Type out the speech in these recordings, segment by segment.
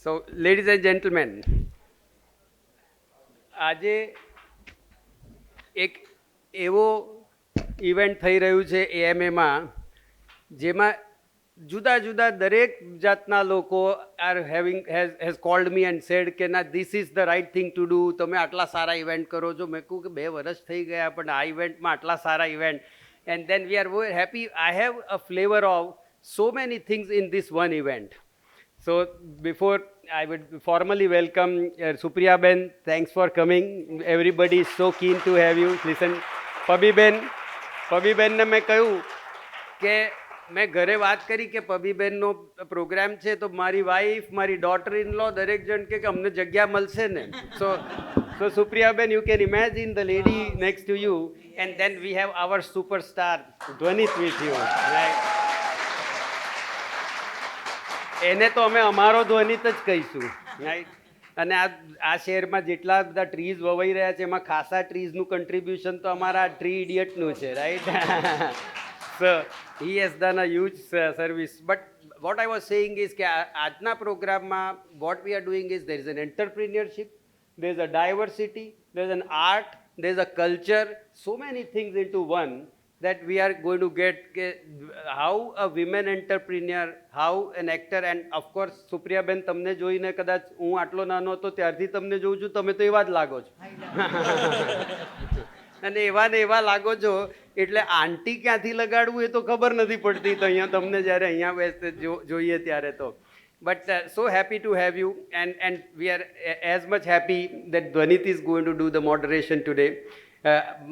So ladies and gentleman, આજે એક એવો ઇવેન્ટ થઈ રહ્યું છે એએમએમાં, જેમાં જુદા જુદા દરેક જાતના લોકો are has called me and said કે ના this is the right thing to do. તમે આટલા સારા ઇવેન્ટ કરો છો. મેં કહું કે 2 વર્ષ થઈ ગયા, પણ આ ઇવેન્ટમાં આટલા સારા event, and then we are very happy. I have a flavour of so many things in this one event. So before I would formally welcome Supriya Ben, thanks for coming. Everybody is so keen to have you. Listen, Pabi Ben ને મેં કહ્યું કે મેં ઘરે વાત કરી કે પબીબેનનો programme છે તો મારી વાઈફ, મારી ડોટર ઇન લો દરેક જણ કે અમને જગ્યા મળશે ને. So Supriya Ben, you can imagine the lady next to you, and then we have our superstar Dhwanit with you, right? એને તો અમે અમારો ધ્વનિત જ કહીશું, રાઈટ? અને આ શહેરમાં જેટલા બધા ટ્રીઝ વવાઈ રહ્યા છે એમાં ખાસા ટ્રીઝનું કન્ટ્રીબ્યુશન તો અમારા ટ્રી ઇડિયટનું છે, right? So he has done a huge service. But what I was saying is કે આજના પ્રોગ્રામમાં what we are doing is there is an entrepreneurship, there is a diversity, there is an art, there is a culture, so many things into one that we are going to get how a women entrepreneur, how an actor, and of course Supriya Ben, તમને જોઈને કદાચ હું આટલો નાનો હતો ત્યારથી તમને જોઉં છું, તમે તો એવા જ લાગો છો. અને એવા ને એવા લાગો છો એટલે આંટી ક્યાંથી લગાડવું એ તો ખબર નથી પડતી, તો અહીંયા તમને જ્યારે અહીંયા બેસતે જોઈએ ત્યારે તો. But so happy to have you, and we are as much happy that Dhwanit is going to do the moderation today.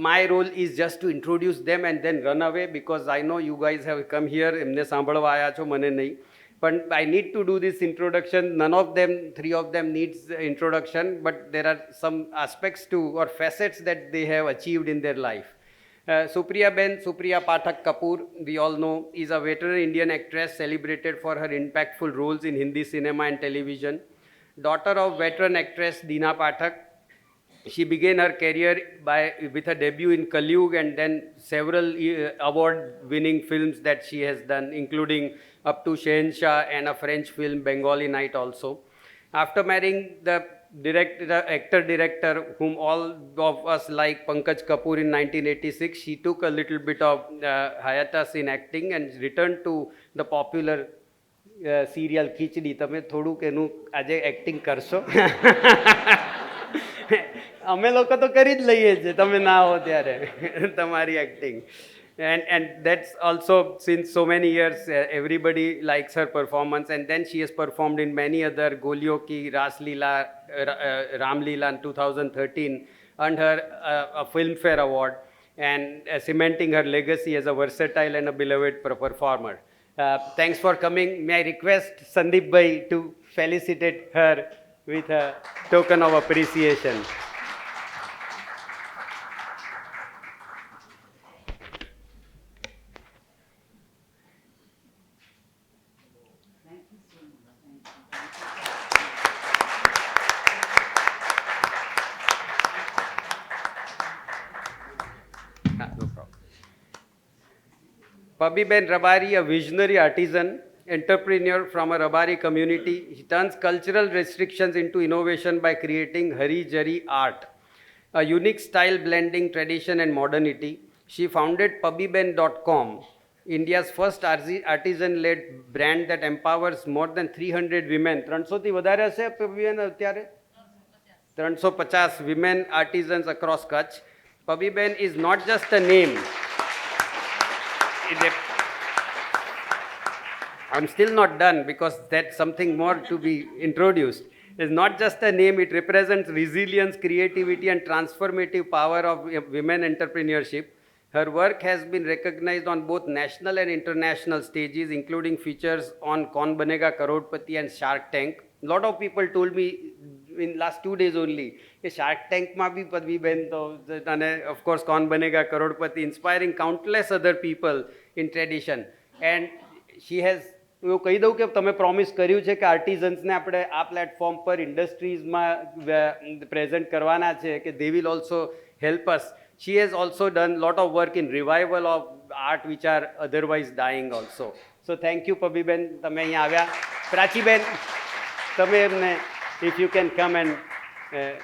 My role is just to introduce them and then run away, because I know you guys have come here, એમને સાંભળવા આવ્યા છો, મને નહીં. But I need to do this introduction. None of them, 3 of them needs introduction, but there are some aspects to or facets that they have achieved in their life. Supriya Ben, Supriya Pathak Kapoor, we all know, is a veteran Indian actress celebrated for her impactful roles in Hindi cinema and television. Daughter of veteran actress Deena Pathak, she began her career with her debut in Kalyug, and then several award-winning films that she has done, including up to Shehenshah and a French film Bengali Night also. After marrying the actor-director whom all of us like, Pankaj Kapoor, in 1986, she took a little bit of hiatus in acting and returned to the popular serial Khichdi. તમે થોડુંક એનું આજે acting કરશો? અમે લોકો તો કરી જ લઈએ છીએ તમે ના હો ત્યારે તમારી acting. And that's also, since so many years, everybody likes her performance, and then she has performed in many other Golio Ki, Ras Leela, Ram Leela in 2013, earned her a Filmfare Award, and cementing her legacy as a versatile and a beloved performer. Thanks for coming. May I request Sandeep Bhai to felicitate her with a token of appreciation. Pabi Ben Rabari, a visionary artisan, entrepreneur from a Rabari community, he turns cultural restrictions into innovation by creating Hari Jari art, a unique style blending tradition and modernity. She founded PabiBen.com, India's first artisan-led brand that empowers more than 300 women. 300 થી વધારે હશે PabiBen અત્યારે? 350 women artisans across Kutch. PabiBen is not just a name. I'm still not done, because that's something more to be introduced. It's not just a name, it represents resilience, creativity, and transformative power of women entrepreneurship. Her work has been recognized on both national and international stages, including features on Kaun Banega Crorepati and Shark Tank. A lot of people told me in last 2 days only કે Shark Tank માં બી પદવીબેન તો, અને of course Kaun Banega Crorepati, inspiring countless other people in tradition. And she has, એવું કહી દઉં કે તમે promise કર્યું છે કે આર્ટિઝન્સને આપણે આ પ્લેટફોર્મ પર ઇન્ડસ્ટ્રીઝમાં પ્રેઝન્ટ કરવાના છે, કે they will also help us. She has also done lot of work in revival of art which are otherwise dying also. So thank you Pabiben, તમે અહીંયા આવ્યા. પ્રાચીબેન, તમે એમને if you can come and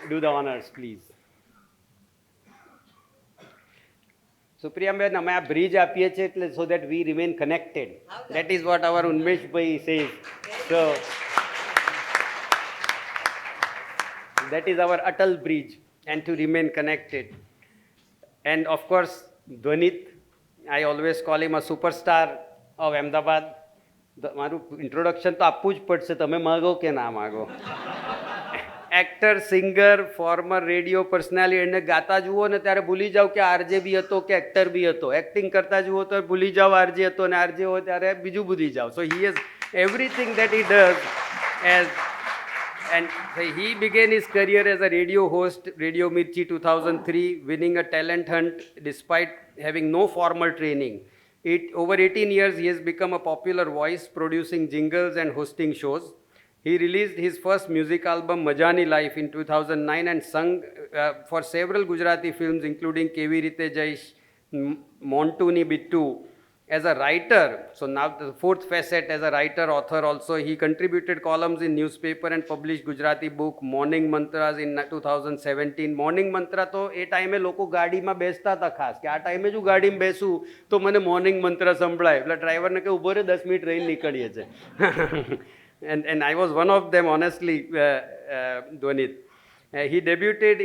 do the honours please. સુપ્રિયાબેન, અમે આ bridge આપીએ છીએ એટલે so that we remain connected. That is what our ઉન્મેશભાઈ says. So that is our Atal bridge, and to remain connected. And of course, Dhwanit, I always call him a superstar of Ahmedabad. મારું introduction તો આપવું જ પડશે, તમે માગો કે ના માગો. Actor, singer, former radio personality. એને ગાતા જુઓ ને ત્યારે ભૂલી જાઓ કે આરજે બી હતો કે એક્ટર બી હતો. એક્ટિંગ કરતા જુઓ તો ભૂલી જાઓ આરજે હતો, અને આરજે હોય ત્યારે બીજું ભૂલી જાઓ. So he is everything that he does as. And he began his career as a radio host, Radio Mirchi 2003, winning a talent hunt despite having no formal training. Over 18 years, he has become a popular voice, producing jingles and hosting shows. He released his first music album, Majani Life, in 2009 and sung for several Gujarati films, including Kevi Rite Jaish, Montu Ni Bittu. As a writer, so now the fourth facet, as a writer, author also, he contributed columns in newspaper and published Gujarati book Morning Mantras in 2017. Morning Mantra તો એ ટાઈમે લોકો ગાડીમાં બેસતા હતા ખાસ, કે આ ટાઈમે જો ગાડીમાં બેસું તો મને મોર્નિંગ મંત્ર સંભળાય. એટલે ડ્રાઈવરને કે ઉભો રે 10 મિનિટ રહીને નીકળીએ છે. and I was one of them, honestly, Dhwanit. He debuted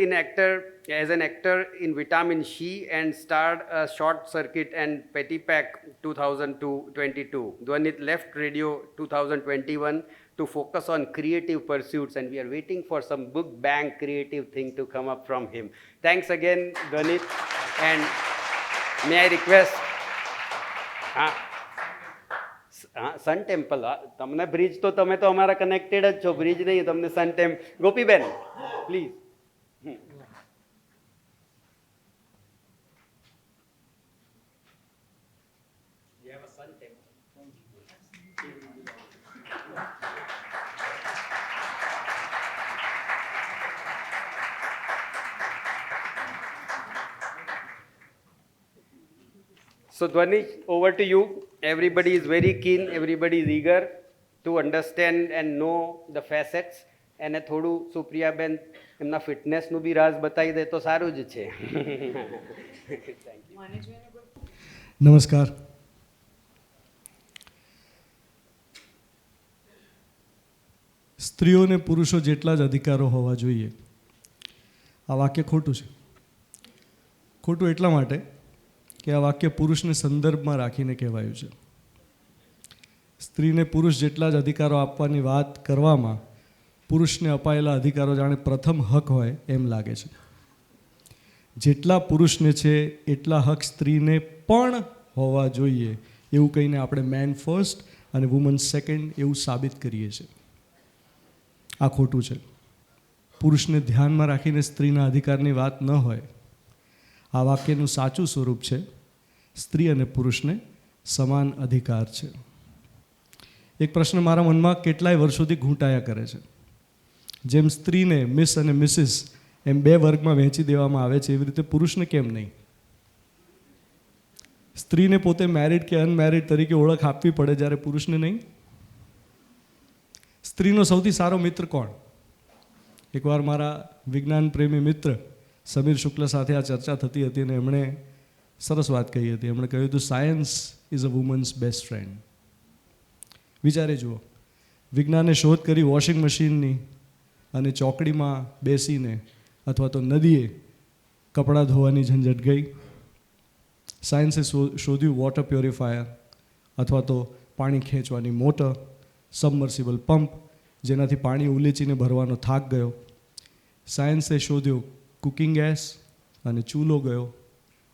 as an actor in Vitamin C and starred a Short Circuit and Petty Pack 2022. Dhwanit left radio 2021 to focus on creative pursuits, and we are waiting for some big bang creative thing to come up from him. Thanks again, Dhwanit. And may I request sun temple. તમને bridge તો તમે તો અમારા connected જ છો, bridge નહીં તમને sun temple. Gopiben please. So Dhwani, over to you. Everybody is very keen, everybody is eager to understand and know the facets. એને થોડું સુપ્રિયાબેન એમના ફિટનેસનું બી રાઝ બતાવી દે તો સારું જ છે. નમસ્કાર. સ્ત્રીઓને પુરુષો જેટલા જ અધિકારો હોવા જોઈએ, આ વાક્ય ખોટું છે. ખોટું એટલા માટે કે આ વાક્ય પુરુષને સંદર્ભમાં રાખીને કહેવાયું છે. સ્ત્રીને પુરુષ જેટલા જ અધિકારો આપવાની વાત કરવામાં પુરુષને અપાયેલા અધિકારો જાણે પ્રથમ હક હોય એમ લાગે છે. જેટલા પુરુષને છે એટલા હક સ્ત્રીને પણ હોવા જોઈએ એવું કહીને આપણે મેન ફર્સ્ટ અને વુમન સેકન્ડ એવું સાબિત કરીએ છીએ. આ ખોટું છે. પુરુષને ધ્યાનમાં રાખીને સ્ત્રીના અધિકારની વાત ન હોય. આ વાક્યનું સાચું સ્વરૂપ છે સ્ત્રી અને પુરુષને સમાન અધિકાર છે. એક પ્રશ્ન મારા મનમાં કેટલાય વર્ષોથી ઘૂંટાયા કરે છે. જેમ સ્ત્રીને મિસ અને મિસિસ એમ બે વર્ગમાં વહેંચી દેવામાં આવે છે, એવી રીતે પુરુષને કેમ નહીં? સ્ત્રીને પોતે મેરિડ કે અનમેરિડ તરીકે ઓળખ આપવી પડે, જ્યારે પુરુષને નહીં. સ્ત્રીનો સૌથી સારો મિત્ર કોણ? એકવાર મારા વિજ્ઞાન પ્રેમી મિત્ર સમીર શુક્લ સાથે આ ચર્ચા થતી હતી અને એમણે સરસ વાત કહી હતી. એમણે કહ્યું હતું, science is a woman's best friend. વિચારી જુઓ, વિજ્ઞાને શોધ કરી વોશિંગ મશીનની અને ચોકડીમાં બેસીને અથવા તો નદીએ કપડાં ધોવાની ઝંઝટ ગઈ. સાયન્સે શોધ્યું વોટર પ્યોરિફાયર અથવા તો પાણી ખેંચવાની મોટર, સબમર્સિબલ પંપ જેનાથી પાણી ઉલેચીને ભરવાનો થાક ગયો. સાયન્સે શોધ્યો કુકિંગ ગેસ અને ચૂલો ગયો,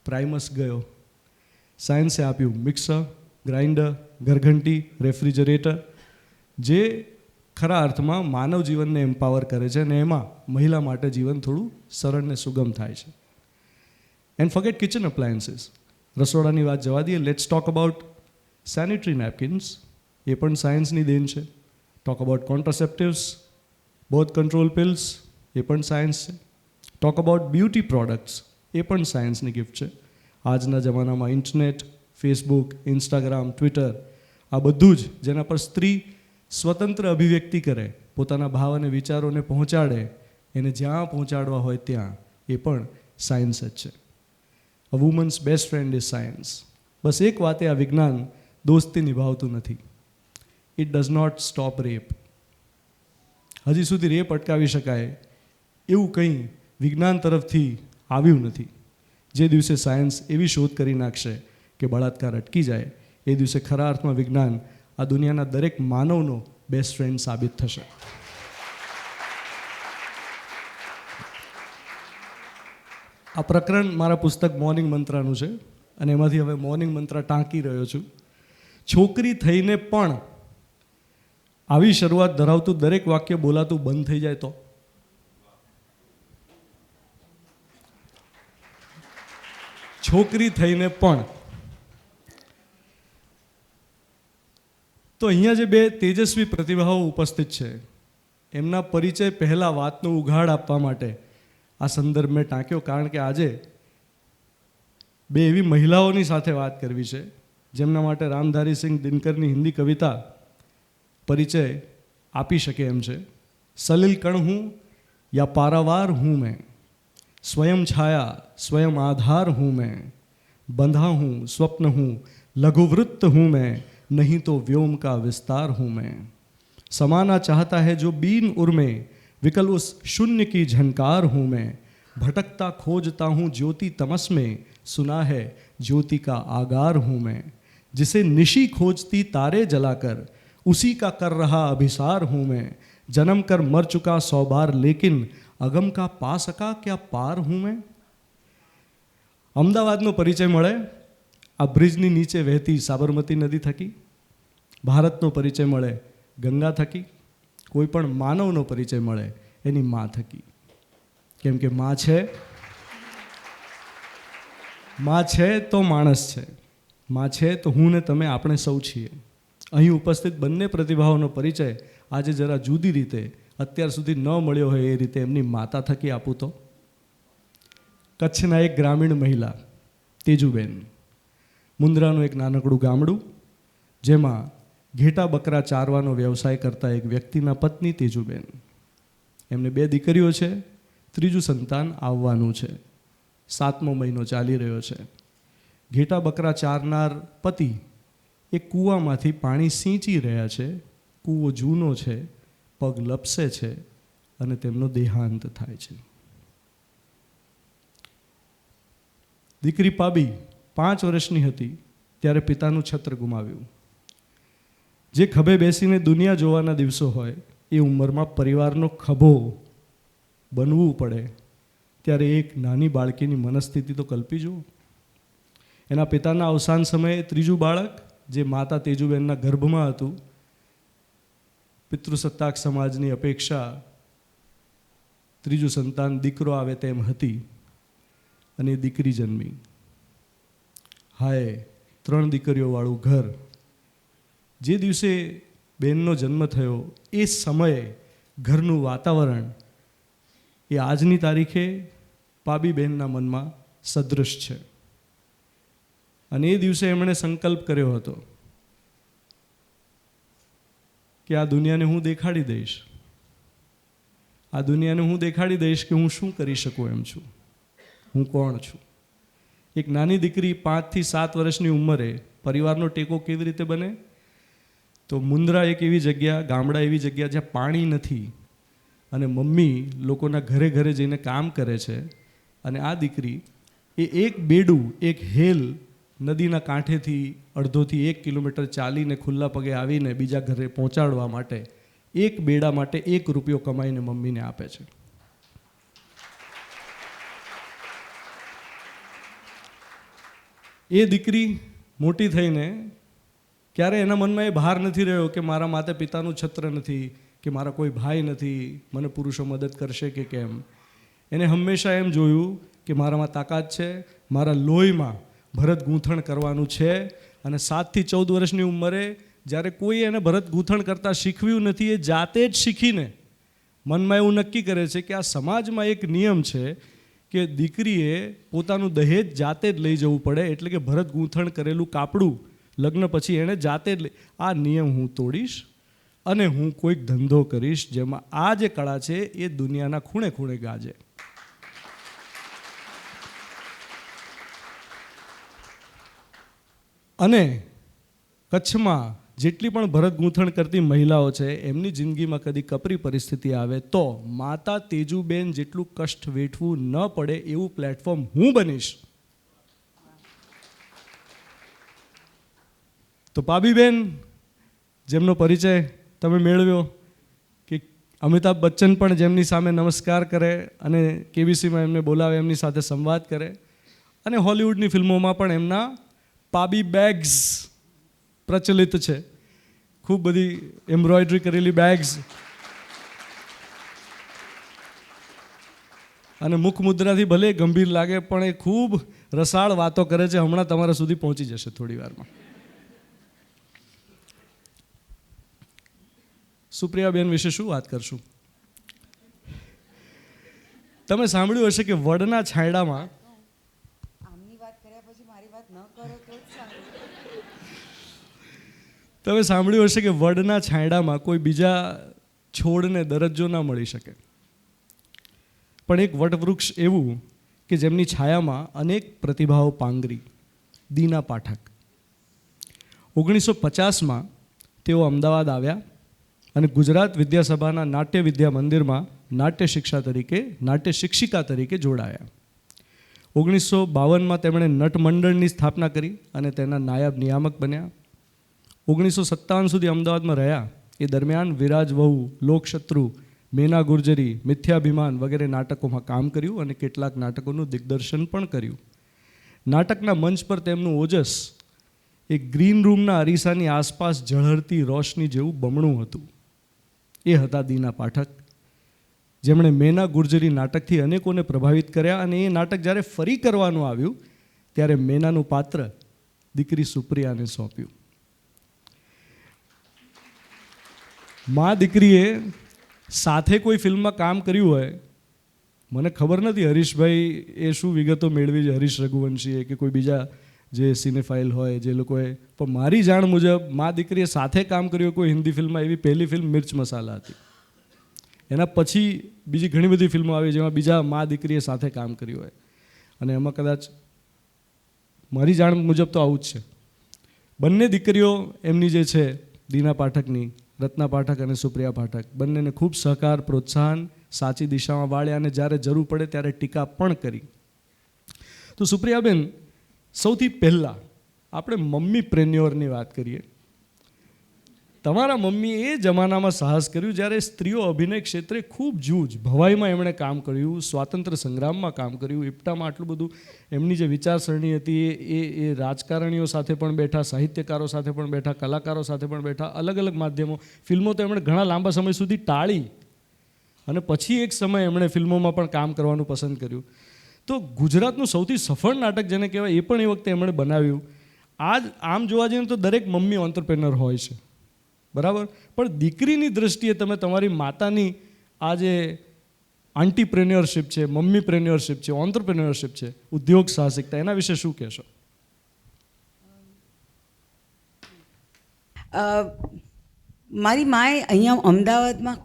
પ્રાઇમસ ગયો. સાયન્સે આપ્યું મિક્સર, ગ્રાઇન્ડર, ઘરઘંટી, રેફ્રિજરેટર, જે ખરા અર્થમાં માનવ જીવનને એમ્પાવર કરે છે અને એમાં મહિલા માટે જીવન થોડું સરળ ને સુગમ થાય છે. એન્ડ ફોરગેટ કિચન અપ્લાયન્સીસ, રસોડાની વાત જવા દઈએ. Let's talk about sanitary napkins, એ પણ સાયન્સની દેન છે. Talk about contraceptives, birth control pills, એ પણ સાયન્સ છે. ટોક અબાઉટ બ્યુટી પ્રોડક્ટ્સ, એ પણ સાયન્સની ગિફ્ટ છે. આજના જમાનામાં ઇન્ટરનેટ, ફેસબુક, ઇન્સ્ટાગ્રામ, ટ્વિટર, આ બધું જ જેના પર સ્ત્રી સ્વતંત્ર અભિવ્યક્તિ કરે પોતાના ભાવ અને વિચારોને પહોંચાડે, એને જ્યાં પહોંચાડવા હોય ત્યાં, એ પણ સાયન્સ જ છે. A woman's best friend is science. બસ એક વાતે આ વિજ્ઞાન દોસ્તી નિભાવતું નથી. It does not stop rape. હજી સુધી રેપ અટકાવી શકાય એવું કંઈ વિજ્ઞાન તરફથી આવ્યું નથી. જે દિવસે સાયન્સ એવી શોધ કરી નાખશે કે બળાત્કાર અટકી જાય, એ દિવસે ખરા અર્થમાં વિજ્ઞાન આ દુનિયાના દરેક માનવનો બેસ્ટ ફ્રેન્ડ સાબિત થશે. આ પ્રકરણ મારા પુસ્તક મોર્નિંગ મંત્રાનું છે અને એમાંથી હવે મોર્નિંગ મંત્ર ટાંકી રહ્યો છું. છોકરી થઈને પણ આવી શરૂઆત ધરાવતું દરેક વાક્ય બોલાતું બંધ થઈ જાય તો? છોકરી થઈને પણ. તો અહીંયા જે બે તેજસ્વી પ્રતિભાઓ ઉપસ્થિત છે, એમના પરિચય પહેલાં વાતનો ઉઘાડ આપવા માટે આ સંદર્ભ મેં ટાંક્યો, કારણ કે આજે બે એવી મહિલાઓની સાથે વાત કરવી છે જેમના માટે રામધારી સિંહ દિનકરની હિન્દી કવિતા પરિચય આપી શકે એમ છે. સલીલ કણ હું યા પારાવાર હું મેં, स्वयं छाया स्वयं आधार हूँ मैं, बंधा हूँ स्वप्न हूँ लघुवृत्त हूँ मैं, नहीं तो व्योम का विस्तार हूँ मैं. समाना चाहता है जो बीन उर्मे, विकल उस शून्य की झनकार हूँ मैं. भटकता खोजता हूँ ज्योति तमस में, सुना है ज्योति का आगार हूँ मैं. जिसे निशी खोजती तारे जलाकर, उसी का कर रहा अभिसार हूँ मैं. जन्म कर मर चुका 100 बार लेकिन અગમ કા પા સકા ક્યાં પાર હું મેં. અમદાવાદનો પરિચય મળે આ બ્રિજની નીચે વહેતી સાબરમતી નદી થકી. ભારતનો પરિચય મળે ગંગા થકી. કોઈ પણ માનવનો પરિચય મળે એની મા થકી. કેમ કે મા છે તો માણસ છે, મા છે તો હું ને તમે આપણે સૌ છીએ. અહીં ઉપસ્થિત બંને પ્રતિભાઓનો પરિચય આજે જરા જુદી રીતે, અત્યાર સુધી ન મળ્યો હોય એ રીતે એમની માતા થકી આપું તો. કચ્છના એક ગ્રામીણ મહિલા તેજુબેન, મુન્દ્રાનું એક નાનકડું ગામડું જેમાં ઘેટા બકરા ચારવાનો વ્યવસાય કરતા એક વ્યક્તિના પત્ની તેજુબેન. એમને 2 દીકરીઓ છે, ત્રીજું સંતાન આવવાનું છે. 7મો મહિનો ચાલી રહ્યો છે. ઘેટા બકરા ચારનાર પતિ એક કૂવામાંથી પાણી સિંચી રહ્યા છે. કૂવો જૂનો છે, પગ લપસે છે અને તેમનો દેહાંત થાય છે. દીકરી પાબી 5 વર્ષની હતી ત્યારે પિતાનું છત્ર ગુમાવ્યું. જે ખભે બેસીને દુનિયા જોવાના દિવસો હોય એ ઉંમરમાં પરિવારનો ખભો બનવું પડે ત્યારે એક નાની બાળકીની મનસ્થિતિ તો કલ્પી જુઓ. એના પિતાના અવસાન સમયે ત્રીજું બાળક જે માતા તેજુબેનના ગર્ભમાં હતું, પિતૃસત્તાક સમાજની અપેક્ષા ત્રીજું સંતાન દીકરો આવે તેમ હતી અને એ દીકરી જન્મી. હાય 3 દીકરીઓવાળું ઘર. જે દિવસે બેનનો જન્મ થયો એ સમયે ઘરનું વાતાવરણ એ આજની તારીખે પાબીબેનના મનમાં સદૃશ છે. અને એ દિવસે એમણે સંકલ્પ કર્યો હતો કે આ દુનિયાને હું દેખાડી દઈશ, આ દુનિયાને હું દેખાડી દઈશ કે હું શું કરી શકું એમ છું, હું કોણ છું. એક નાની દીકરી 5 થી 7 વર્ષની ઉંમરે પરિવારનો ટેકો કેવી રીતે બને? તો મુન્દ્રા એક એવી જગ્યા, ગામડા એવી જગ્યા જ્યાં પાણી નથી અને મમ્મી લોકોના ઘરે ઘરે જઈને કામ કરે છે. અને આ દીકરી એ એક બેડું, એક હેલ નદીના કાંઠેથી અડધોથી 1 કિલોમીટર ચાલીને ખુલ્લા પગે આવીને બીજા ઘરે પહોંચાડવા માટે એક બેડા માટે 1 રૂપિયો કમાઈને મમ્મીને આપે છે. એ દીકરી મોટી થઈને ક્યારે એના મનમાં એ ભાર નથી રહ્યો કે મારા માતા પિતાનું છત્ર નથી, કે મારા કોઈ ભાઈ નથી, મને પુરુષો મદદ કરશે કે કેમ. એને હંમેશા એમ જોયું કે મારામાં તાકાત છે, મારા લોહીમાં ભરત ગૂંથણ કરવાનું છે. અને 7 થી 14 વર્ષની ઉંમરે જ્યારે કોઈ એને ભરત ગૂંથણ કરતાં શીખવ્યું નથી, એ જાતે જ શીખીને મનમાં એવું નક્કી કરે છે કે આ સમાજમાં એક નિયમ છે કે દીકરીએ પોતાનું દહેજ જાતે જ લઈ જવું પડે, એટલે કે ભરત ગૂંથણ કરેલું કાપડું લગ્ન પછી એણે જાતે જ આ નિયમ હું તોડીશ અને હું કોઈક ધંધો કરીશ જેમાં આ જે કળા છે એ દુનિયાના ખૂણે ખૂણે ગાજે. અને કચ્છમાં જેટલી પણ ભરત ગૂંથણ કરતી મહિલાઓ છે એમની જિંદગીમાં કદી કપરી પરિસ્થિતિ આવે તો માતા તેજુબેન જેટલું કષ્ટ વેઠવું ન પડે એવું પ્લેટફોર્મ હું બનીશ. તો પાબીબેન, જેમનો પરિચય તમે મેળવ્યો કે અમિતાભ બચ્ચન પણ જેમની સામે નમસ્કાર કરે અને કેબીસીમાં એમને બોલાવે, એમની સાથે સંવાદ કરે, અને હોલિવૂડની ફિલ્મોમાં પણ એમના પાબી બેગ્સ પ્રચલિત છે. ખૂબ બધી એમ્બ્રોઇડરી કરેલી બેગ્સ અને મુખ મુદ્રાથી ભલે ગંભીર લાગે પણ એ ખૂબ રસાળ વાતો કરે છે. હમણાં તમારા સુધી પહોંચી જશે થોડી વારમાં. સુપ્રિયાબેન વિશે શું વાત કરશું? તમે સાંભળ્યું હશે કે વડના છાંયડામાં આમની વાત કર્યા પછી મારી વાત ન કરો તો જ સારું. તમે સાંભળ્યું હશે કે વડના છાંયડામાં કોઈ બીજા છોડને દરજ્જો ના મળી શકે, પણ એક વટવૃક્ષ એવું કે જેમની છાયામાં અનેક પ્રતિભાઓ પાંગરી. દીના પાઠક 1950માં તેઓ અમદાવાદ આવ્યા અને ગુજરાત વિદ્યાસભાના નાટ્ય વિદ્યા મંદિરમાં નાટ્ય શિક્ષિકા તરીકે જોડાયા. 1952માં તેમણે નટ મંડળની સ્થાપના કરી અને તેના નાયબ નિયામક બન્યા. 1957 સુધી અમદાવાદમાં રહ્યા. એ દરમિયાન વિરાજ વહુ, લોકશત્રુ, મેના ગુર્જરી, મિથ્યાભિમાન વગેરે નાટકોમાં કામ કર્યું અને કેટલાક નાટકોનું દિગ્દર્શન પણ કર્યું. નાટકના મંચ પર તેમનું ઓજસ એ ગ્રીન રૂમના અરીસાની આસપાસ ઝળહળતી રોશની જેવું બમણું હતું. એ હતા દીના પાઠક, જેમણે મેના ગુર્જરી નાટકથી અનેકોને પ્રભાવિત કર્યા. અને એ નાટક જ્યારે ફરી કરવાનું આવ્યું ત્યારે મેનાનું પાત્ર દીકરી સુપ્રિયાને સોંપ્યું. મા દીકરીએ સાથે કોઈ ફિલ્મમાં કામ કર્યું હોય, મને ખબર નથી હરીશભાઈ એ શું વિગતો મેળવી છે, હરીશ રઘુવંશીએ કે કોઈ બીજા જે સિનેફાઇલ હોય જે લોકોએ, પણ મારી જાણ મુજબ મા દીકરીએ સાથે કામ કર્યું કોઈ હિન્દી ફિલ્મમાં એવી પહેલી ફિલ્મ મિર્ચ મસાલા હતી. એના પછી બીજી ઘણી બધી ફિલ્મો આવી જેમાં બીજા મા દીકરીએ સાથે કામ કર્યું હોય, અને એમાં કદાચ મારી જાણ મુજબ તો આવું જ છે. બંને દીકરીઓ એમની જે છે દીના પાઠકની, રત્ના પાઠક અને સુપ્રિયા પાઠક, બંનેને ખૂબ સહકાર, પ્રોત્સાહન, સાચી દિશામાં વાળ્યા અને જ્યારે જરૂર પડે ત્યારે ટીકા પણ કરી. તો સુપ્રિયાબેન, સૌથી પહેલાં આપણે મમ્મી પ્રેન્યોરની વાત કરીએ. તમારા મમ્મીએ એ જમાનામાં સાહસ કર્યું જ્યારે સ્ત્રીઓ અભિનય ક્ષેત્રે ખૂબ જૂજ, ભવાઈમાં એમણે કામ કર્યું, સ્વાતંત્ર્ય સંગ્રામમાં કામ કર્યું, ઇપ્ટામાં આટલું બધું એમની જે વિચારસરણી હતી એ રાજકારણીઓ સાથે પણ બેઠા, સાહિત્યકારો સાથે પણ બેઠા, કલાકારો સાથે પણ બેઠા, અલગ અલગ માધ્યમો. ફિલ્મો તો એમણે ઘણા લાંબા સમય સુધી ટાળી અને પછી એક સમય એમણે ફિલ્મોમાં પણ કામ કરવાનું પસંદ કર્યું. તો ગુજરાતનું સૌથી સફળ નાટક જેને કહેવાય એ પણ એ વખતે એમણે બનાવ્યું. આમ જોવા જઈએ તો દરેક મમ્મી ઓન્ટરપ્રેનર હોય છે, બરાબર, પણ દીકરીની દૃષ્ટિએ તમે તમારી માતાની આ જે આંટીપ્રેન્યોરશિપ છે, મમ્મી પ્રેન્યોરશિપ છે, ઓન્ટરપ્રેન્યોરશિપ છે, ઉદ્યોગ સાહસિકતા, એના વિશે શું કહેશો? મારી માએ અહીંયા અમદાવાદમાં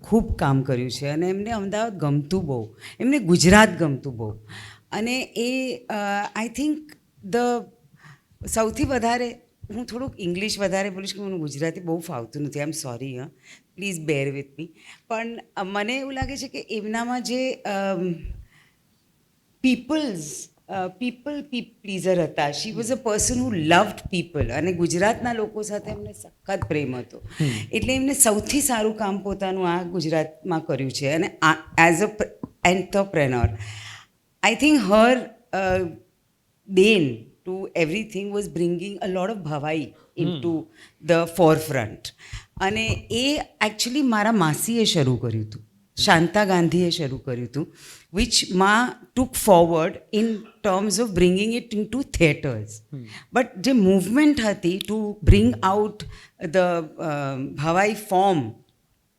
ખૂબ કામ કર્યું છે અને એમને અમદાવાદ ગમતું બહુ, એમને ગુજરાત ગમતું બહુ. અને એ આઈ થિંક સૌથી વધારે, હું થોડુંક ઇંગ્લિશ વધારે બોલીશ કે મને ગુજરાતી બહુ ફાવતું નથી, I am sorry, please bear with me. પણ મને એવું લાગે છે કે એમનામાં જે પીપલ પ્લીઝર હતા. She was a person who loved people, અને ગુજરાતના લોકો સાથે એમને સખત પ્રેમ હતો. એટલે એમને સૌથી સારું કામ પોતાનું આ ગુજરાતમાં કર્યું છે. અને as a entrepreneur I think her then to everything was bringing a lot of bhavai into the forefront. અને એ એકચ્યુઅલી મારા માસીએ શરૂ કર્યું હતું, શાંતા ગાંધીએ શરૂ કર્યું હતું, which Ma took forward in terms of bringing it into theatres. But જે movement હતી to bring out the bhavai form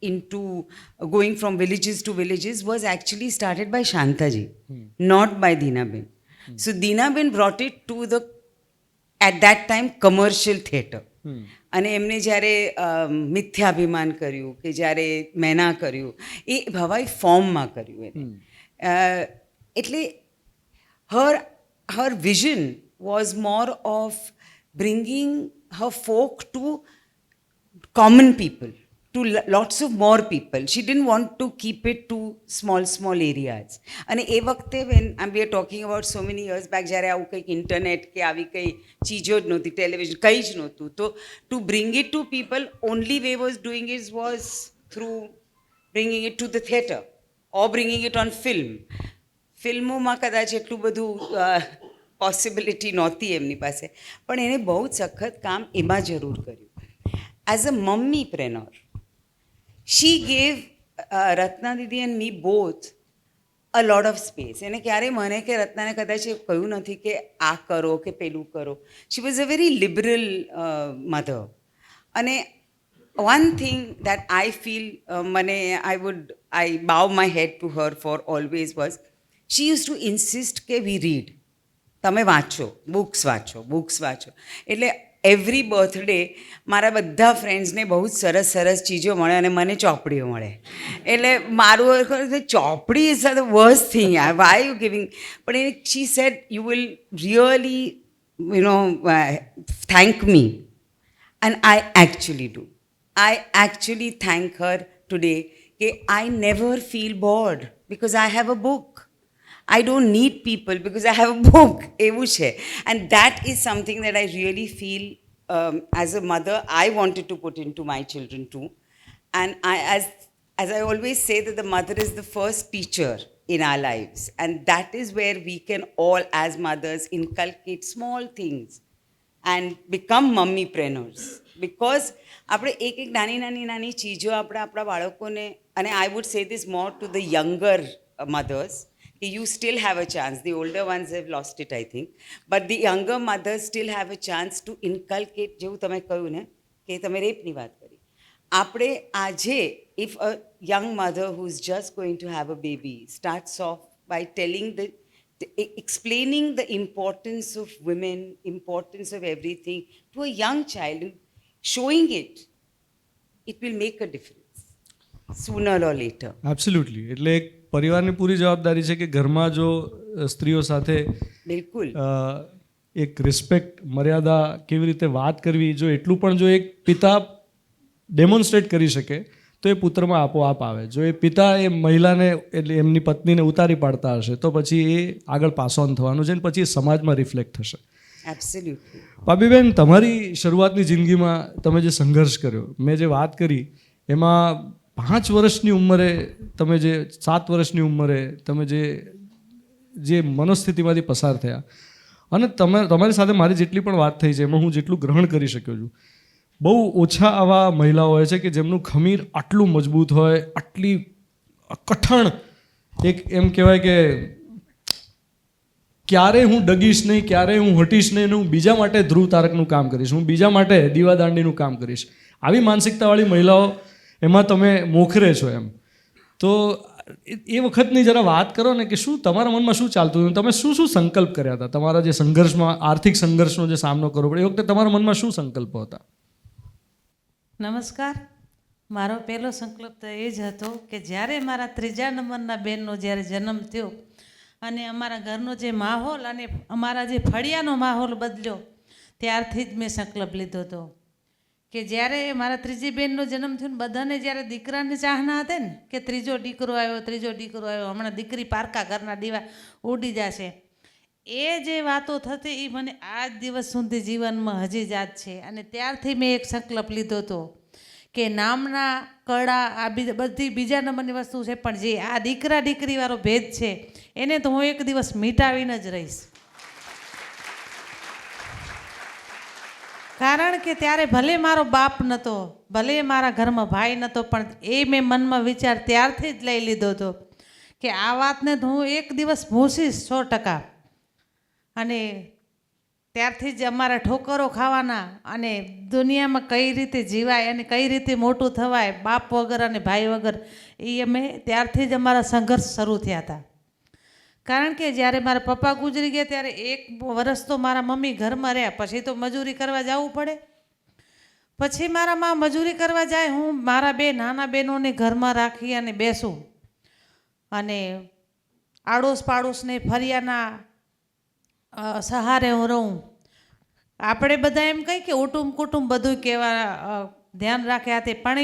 into going from villages to villages was actually started by Shantaji, not by Deenaben. So Deenaben brought it to the, at that time, commercial theatre. અને એમને જ્યારે મિથ્યાભિમાન કર્યું કે જ્યારે મેના કર્યું એ ભવાઈ ફોર્મમાં કર્યું એને એટલે her vision was more of bringing her folk to common people, to lots of more people. She didn't want to keep it to small areas. અને એ વખતે when we are talking about so many years back જ્યારે આવું કંઈક internet કે આવી કંઈ ચીજો જ નહોતી, ટેલિવિઝન કંઈ જ નહોતું, તો to bring it to people only way was doing it was through bringing it to the theatre or bringing it on film. ફિલ્મોમાં કદાચ એટલું બધું પોસિબિલિટી નહોતી એમની પાસે, પણ એણે બહુ જ સખત કામ એમાં જરૂર કર્યું. As a mompreneur she gave Ratna didi and me both a lot of space. એને ક્યારેય મને કે રત્નાને કદાચ એ કહ્યું નથી કે આ કરો કે પેલું કરો. She was a very liberal mother. અને one thing that I feel I bow my head to her for always was she used to insist કે we read. તમે વાંચો, બુક્સ વાંચો. એટલે એવરી બર્થડે મારા બધા ફ્રેન્ડ્સને બહુ જ સરસ ચીજો મળે અને મને ચોપડીઓ મળે. એટલે મારું ચોપડી is the worst thing, why you giving. પણ એ she said you will really thank me. And I actually thank her today કે I never feel bored because I have a book. I don't need people because I have a book. એવું છે. And that is something that I really feel as a mother I wanted to put into my children too. And as I always say that the mother is the first teacher in our lives. And that is where we can all as mothers inculcate small things and become mummypreneurs. Because આપણે એક નાની ચીજો આપણા બાળકોને, અને I would say this more to the younger mothers, you still have a chance. The older ones have lost it, I think. But the younger mothers still have a chance to inculcate, જેવું તમે કહ્યું ને કે તમે રેપની વાત કરી. આપણે આજે, if a young mother who's just going to have a baby starts off by explaining the importance of women, importance of everything to a young child, and showing it will make a difference sooner or later. Absolutely. એટલે એક પરિવારની પૂરી જવાબદારી છે કે ઘરમાં જો સ્ત્રીઓ સાથે બિલકુલ એક રિસ્પેક્ટ, મર્યાદા, કેવી રીતે વાત કરવી, જો એટલું પણ જો એક પિતા ડેમોન્સ્ટ્રેટ કરી શકે તો એ પુત્રમાં આપોઆપ આવે. જો એ પિતા એ મહિલાને એટલે એમની પત્નીને ઉતારી પાડતા હશે તો પછી એ આગળ પાસ ઓન થવાનું છે અને પછી એ સમાજમાં રિફ્લેક્ટ થશે. એબ્સોલ્યુટલી. પાબીબેન, તમારી શરૂઆતની જિંદગીમાં તમે જે સંઘર્ષ કર્યો, મેં જે વાત કરી એમાં 5 વર્ષની ઉંમરે તમે 7 વર્ષની ઉંમરે તમે જે મનોસ્થિતિમાંથી પસાર થયા, અને તમારી સાથે મારી જેટલી પણ વાત થઈ છે એમાં હું જેટલું ગ્રહણ કરી શક્યો છું, બહુ ઓછા આવા મહિલાઓ હોય છે કે જેમનું ખમીર આટલું મજબૂત હોય, આટલી કઠણ, એક એમ કહેવાય કે ક્યારેય હું ડગીશ નહીં, ક્યારેય હું હટીશ નહીં, હું બીજા માટે ધ્રુવ તારકનું કામ કરીશ, હું બીજા માટે દીવાદાંડીનું કામ કરીશ. આવી માનસિકતાવાળી મહિલાઓ એમાં તમે મોખરે છો એમ. તો એ વખતની જરા વાત કરો ને કે શું તમારા મનમાં શું ચાલતું હતું, તમે શું સંકલ્પ કર્યા હતા તમારા જે સંઘર્ષમાં, આર્થિક સંઘર્ષનો જે સામનો કરવો પડે એ વખતે તમારા મનમાં શું સંકલ્પો હતા? નમસ્કાર. મારો પહેલો સંકલ્પ તો એ જ હતો કે જ્યારે મારા 3જા નંબરના બેનનો જ્યારે જન્મ થયો અને અમારા ઘરનો જે માહોલ અને અમારા જે ફળિયાનો માહોલ બદલ્યો, ત્યારથી જ મેં સંકલ્પ લીધો હતો કે જ્યારે મારા 3જી બેનનો જન્મ થયો ને બધાને જ્યારે દીકરાની ચાહના હતી ને કે 3જો દીકરો આવ્યો, હમણાં દીકરી પારકા ઘરના દીવા ઉડી જશે, એ જે વાતો થતી એ મને આજ દિવસ સુધી જીવનમાં હજી યાદ છે. અને ત્યારથી મેં એક સંકલ્પ લીધો હતો કે નામના, કળા, આ બધી બીજા નંબરની વસ્તુ છે, પણ જે આ દીકરા દીકરીવાળો ભેદ છે એને તો હું એક દિવસ મિટાવીને જ રહીશ. કારણ કે ત્યારે ભલે મારો બાપ નહોતો, ભલે મારા ઘરમાં ભાઈ નહોતો, પણ એ મેં મનમાં વિચાર ત્યારથી જ લઈ લીધો હતો કે આ વાતને તો હું એક દિવસ ભૂંસીશ 100%. અને ત્યારથી જ અમારા ઠોકરો ખાવાના અને દુનિયામાં કઈ રીતે જીવાય અને કઈ રીતે મોટું થવાય બાપ વગર અને ભાઈ વગર, એ અમે ત્યારથી જ અમારા સંઘર્ષ શરૂ થયા હતા. કારણ કે જ્યારે મારા પપ્પા ગુજરી ગયા ત્યારે 1 વર્ષ તો મારા મમ્મી ઘરમાં રહ્યા, પછી તો મજૂરી કરવા જવું પડે. પછી મારા માં મજૂરી કરવા જાય, હું મારા બે નાના બહેનોને ઘરમાં રાખી અને બેસું અને આડોશ પાડોશને ફરિયાના સહારે હું રહું. આપણે બધા એમ કહી કે કુટુંબ બધું કહેવા ધ્યાન રાખે આ તે, પણ એ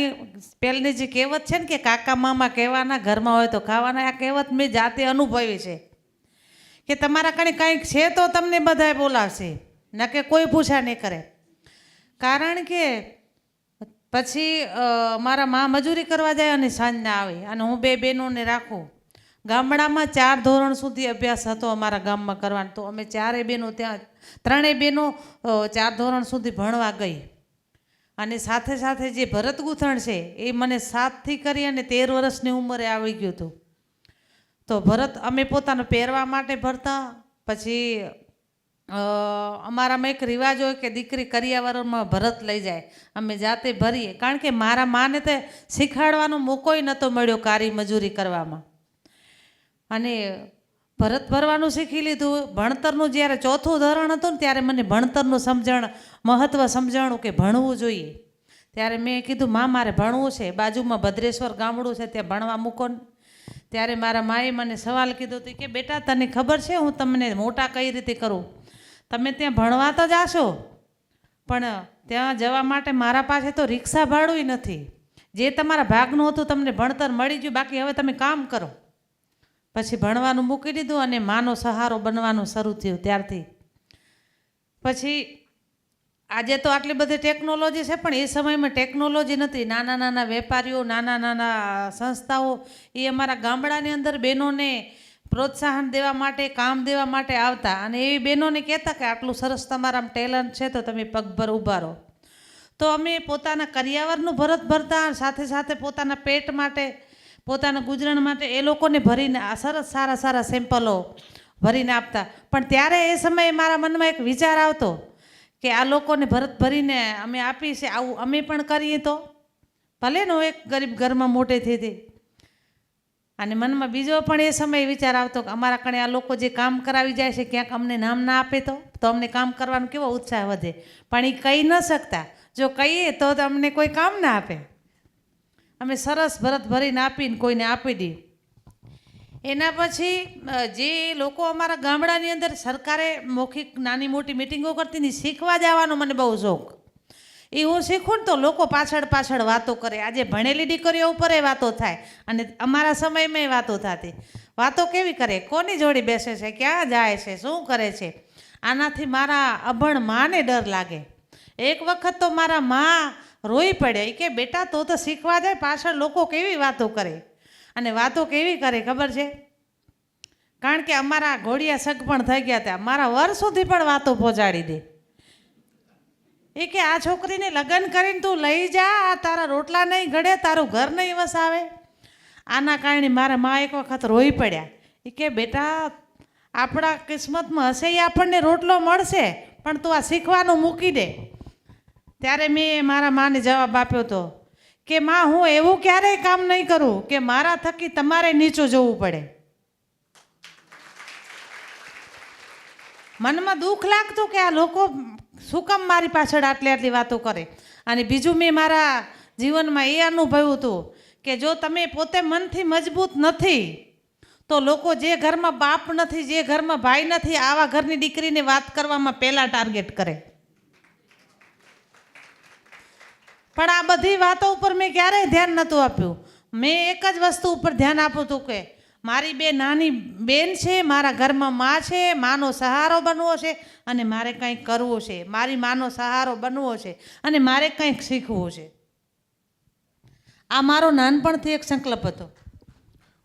પહેલની જે કહેવત છે ને કે કાકા મામા કહેવાના ઘરમાં હોય તો ખાવાના, આ કહેવત મેં જાતે અનુભવી છે કે તમારા કણે કંઈક છે તો તમને બધાએ બોલાવશે, ન કે કોઈ પૂછા નહીં કરે. કારણ કે પછી મારા માં મજૂરી કરવા જાય અને સાંજના આવે અને હું બે બહેનોને રાખું. ગામડામાં 4 ધોરણ સુધી અભ્યાસ હતો અમારા ગામમાં કરવાનો, તો અમે 4 બહેનો ત્યાં 3 બહેનો 4 ધોરણ સુધી ભણવા ગઈ. અને સાથે સાથે જે ભરત ગૂંથણ છે એ મને 7 થી કરી અને 13 વર્ષની ઉંમરે આવી ગયું હતું. તો ભરત અમે પોતાનો પહેરવા માટે ભરતા. પછી અમારામાં એક રિવાજ હોય કે દીકરી કરિયાવરમાં ભરત લઈ જાય, અમે જાતે ભરીએ. કારણ કે મારા માને તે શીખવાડવાનો મોકોય નહોતો મળ્યો કારી મજૂરી કરવામાં. અને ભરત ભરવાનું શીખી લીધું. ભણતરનું જ્યારે 4થું ધોરણ હતું ને ત્યારે મને ભણતરનું મહત્ત્વ સમજાણું કે ભણવું જોઈએ. ત્યારે મેં કીધું મારે ભણવું છે, બાજુમાં ભદ્રેશ્વર ગામડું છે ત્યાં ભણવા મૂકો ને. ત્યારે મારા માએ મને સવાલ કીધો હતો કે બેટા તને ખબર છે હું તમને મોટા કઈ રીતે કરું? તમે ત્યાં ભણવા તો જાશો પણ ત્યાં જવા માટે મારા પાસે તો રિક્ષા ભાડું નથી. જે તમારા ભાગનું હતું તમને ભણતર મળી ગયું, બાકી હવે તમે કામ કરો. પછી ભણવાનું મૂકી દીધું અને માનો સહારો બનવાનું શરૂ થયું ત્યારથી. પછી આજે તો આટલી બધી ટેકનોલોજી છે પણ એ સમયમાં ટેકનોલોજી નથી. નાના નાના વેપારીઓ, નાના નાના સંસ્થાઓ એ અમારા ગામડાની અંદર બહેનોને પ્રોત્સાહન દેવા માટે, કામ દેવા માટે આવતા અને એવી બહેનોને કહેતા કે આટલું સરસ તમારામાં ટેલેન્ટ છે તો તમે પગભર ઊભા રહો. તો અમે પોતાના કરિયાવરનું ભરત ભરતા, સાથે સાથે પોતાના પેટ માટે, પોતાના ગુજરાન માટે એ લોકોને ભરીને આ સરસ સારા સેમ્પલો ભરીને આપતા. પણ ત્યારે એ સમયે મારા મનમાં એક વિચાર આવતો કે આ લોકોને ભરત ભરીને અમે આપી છે, આવું અમે પણ કરીએ તો ભલે ને હું એક ગરીબ ઘરમાં મોટેથી હતી. અને મનમાં બીજો પણ એ સમયે વિચાર આવતો કે અમારા કણે આ લોકો જે કામ કરાવી જાય છે ક્યાંક અમને નામ ના આપે તો અમને કામ કરવાનો કેવો ઉત્સાહ વધે. પણ એ કહી ન શકતા, જો કહીએ તો અમને કોઈ કામ ના આપે. અમે સરસ ભરત ભરીને આપીને કોઈને આપી દઈએ. એના પછી જે લોકો અમારા ગામડાની અંદર સરકારે મૌખિક નાની મોટી મિટિંગો કરતી ને શીખવા જવાનો મને બહુ શોખ. એ હું શીખું ને તો લોકો પાછળ વાતો કરે. આજે ભણેલી દીકરીઓ ઉપર એ વાતો થાય અને અમારા સમયમાં એ વાતો થતી. વાતો કેવી કરે, કોની જોડે બેસે છે, ક્યાં જાય છે, શું કરે છે. આનાથી મારા અભણ માને ડર લાગે. એક વખત તો મારા મા રોઈ પડે કે બેટા તો શીખવા જાય, પાછળ લોકો કેવી વાતો કરે. અને વાતો કેવી કરે ખબર છે? કારણ કે અમારા ઘોડિયા સગ પણ થઈ ગયા હતા, મારા વર સુધી પણ વાતો પહોંચાડી દે. એ કે આ છોકરીને લગ્ન કરીને તું લઈ જા, આ તારા રોટલા નહીં ઘડે, તારું ઘર નહીં વસાવે. આના કારણે મારા મા એક વખત રોઈ પડ્યા. એ કે બેટા આપણા કિસ્મતમાં હશે એ આપણને રોટલો મળશે, પણ તું આ શીખવાનું મૂકી દે. ત્યારે મેં મારા માને જવાબ આપ્યો હતો કે માં હું એવું ક્યારેય કામ નહીં કરું કે મારા થકી તમારે નીચું જવું પડે. મનમાં દુઃખ લાગતું કે આ લોકો શું કામ મારી પાછળ આટલી વાતો કરે. અને બીજું મેં મારા જીવનમાં એ અનુભવ્યું હતું કે જો તમે પોતે મનથી મજબૂત નથી તો લોકો જે ઘરમાં બાપ નથી, જે ઘરમાં ભાઈ નથી, આવા ઘરની દીકરીને વાત કરવામાં પહેલાં ટાર્ગેટ કરે. પણ આ બધી વાતો ઉપર મેં ક્યારેય ધ્યાન નહોતું આપ્યું. મેં એક જ વસ્તુ ઉપર ધ્યાન આપ્યું હતું કે મારી બે નાની બેન છે, મારા ઘરમાં માં છે, માનો સહારો બનવો છે અને મારે કંઈક કરવું છે. મારી માનો સહારો બનવો છે અને મારે કંઈક શીખવું છે. આ મારો નાનપણથી એક સંકલ્પ હતો.